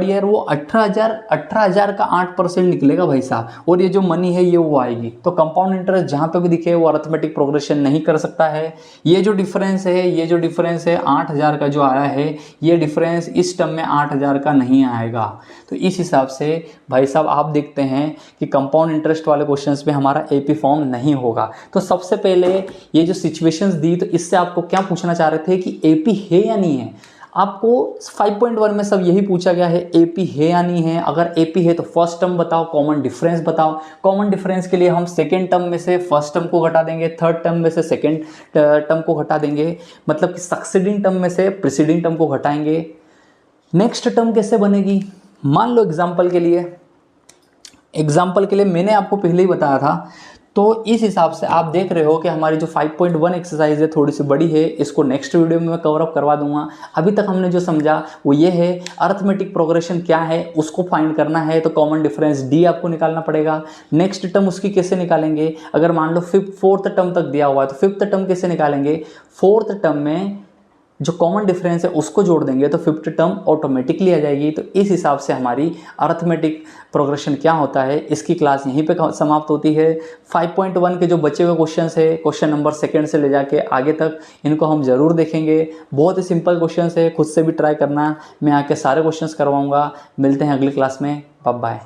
ईयर वो 18,000 का 8% निकलेगा भाई साहब, और ये जो मनी है ये वो आएगी। तो कंपाउंड इंटरेस्ट जहाँ पे भी दिखे वो अरिथमेटिक प्रोग्रेशन नहीं कर सकता है। ये जो डिफरेंस है 8,000 का जो आया है, ये डिफरेंस इस टर्म में 8,000 का नहीं आएगा। तो इस हिसाब से भाई साहब आप देखते हैं कि कंपाउंड इंटरेस्ट वाले क्वेश्चंस में हमारा एपी फॉर्म नहीं होगा। तो सबसे पहले ये जो सिचुएशंस दी, तो इससे आपको क्या पूछना चाह रहे थे कि एपी है या नहीं है। आपको 5.1 में सब यही पूछा गया है, एपी है या नहीं है। अगर एपी है तो फर्स्ट टर्म बताओ, कॉमन डिफरेंस बताओ। कॉमन डिफरेंस के लिए हम सेकेंड टर्म में से फर्स्ट टर्म को घटा देंगे, थर्ड टर्म में से सेकेंड टर्म को घटा देंगे, मतलब कि सक्सीडिंग टर्म में से प्रीसीडिंग टर्म को घटाएंगे। नेक्स्ट टर्म कैसे बनेगी, मान लो एग्जाम्पल के लिए मैंने आपको पहले ही बताया था। तो इस हिसाब से आप देख रहे हो कि हमारी जो 5.1 एक्सरसाइज है थोड़ी सी बड़ी है, इसको नेक्स्ट वीडियो में मैं कवर अप करवा दूंगा। अभी तक हमने जो समझा वो ये है, अरिथमेटिक प्रोग्रेशन क्या है उसको फाइंड करना है, तो कॉमन डिफरेंस डी आपको निकालना पड़ेगा। नेक्स्ट टर्म उसकी कैसे निकालेंगे, अगर मान लो फोर्थ टर्म तक दिया हुआ है तो फिफ्थ टर्म कैसे निकालेंगे, फोर्थ टर्म में जो कॉमन डिफरेंस है उसको जोड़ देंगे तो फिफ्थ टर्म ऑटोमेटिकली आ जाएगी। तो इस हिसाब से हमारी अरिथमेटिक प्रोग्रेशन क्या होता है इसकी क्लास यहीं पे समाप्त होती है। 5.1 के जो बचे हुए क्वेश्चंस है, क्वेश्चन नंबर सेकंड से ले जाके आगे तक, इनको हम ज़रूर देखेंगे। बहुत ही सिंपल क्वेश्चंस है, खुद से भी ट्राई करना, मैं आके सारे क्वेश्चंस करवाऊँगा। मिलते हैं अगली क्लास में, बाय बाय।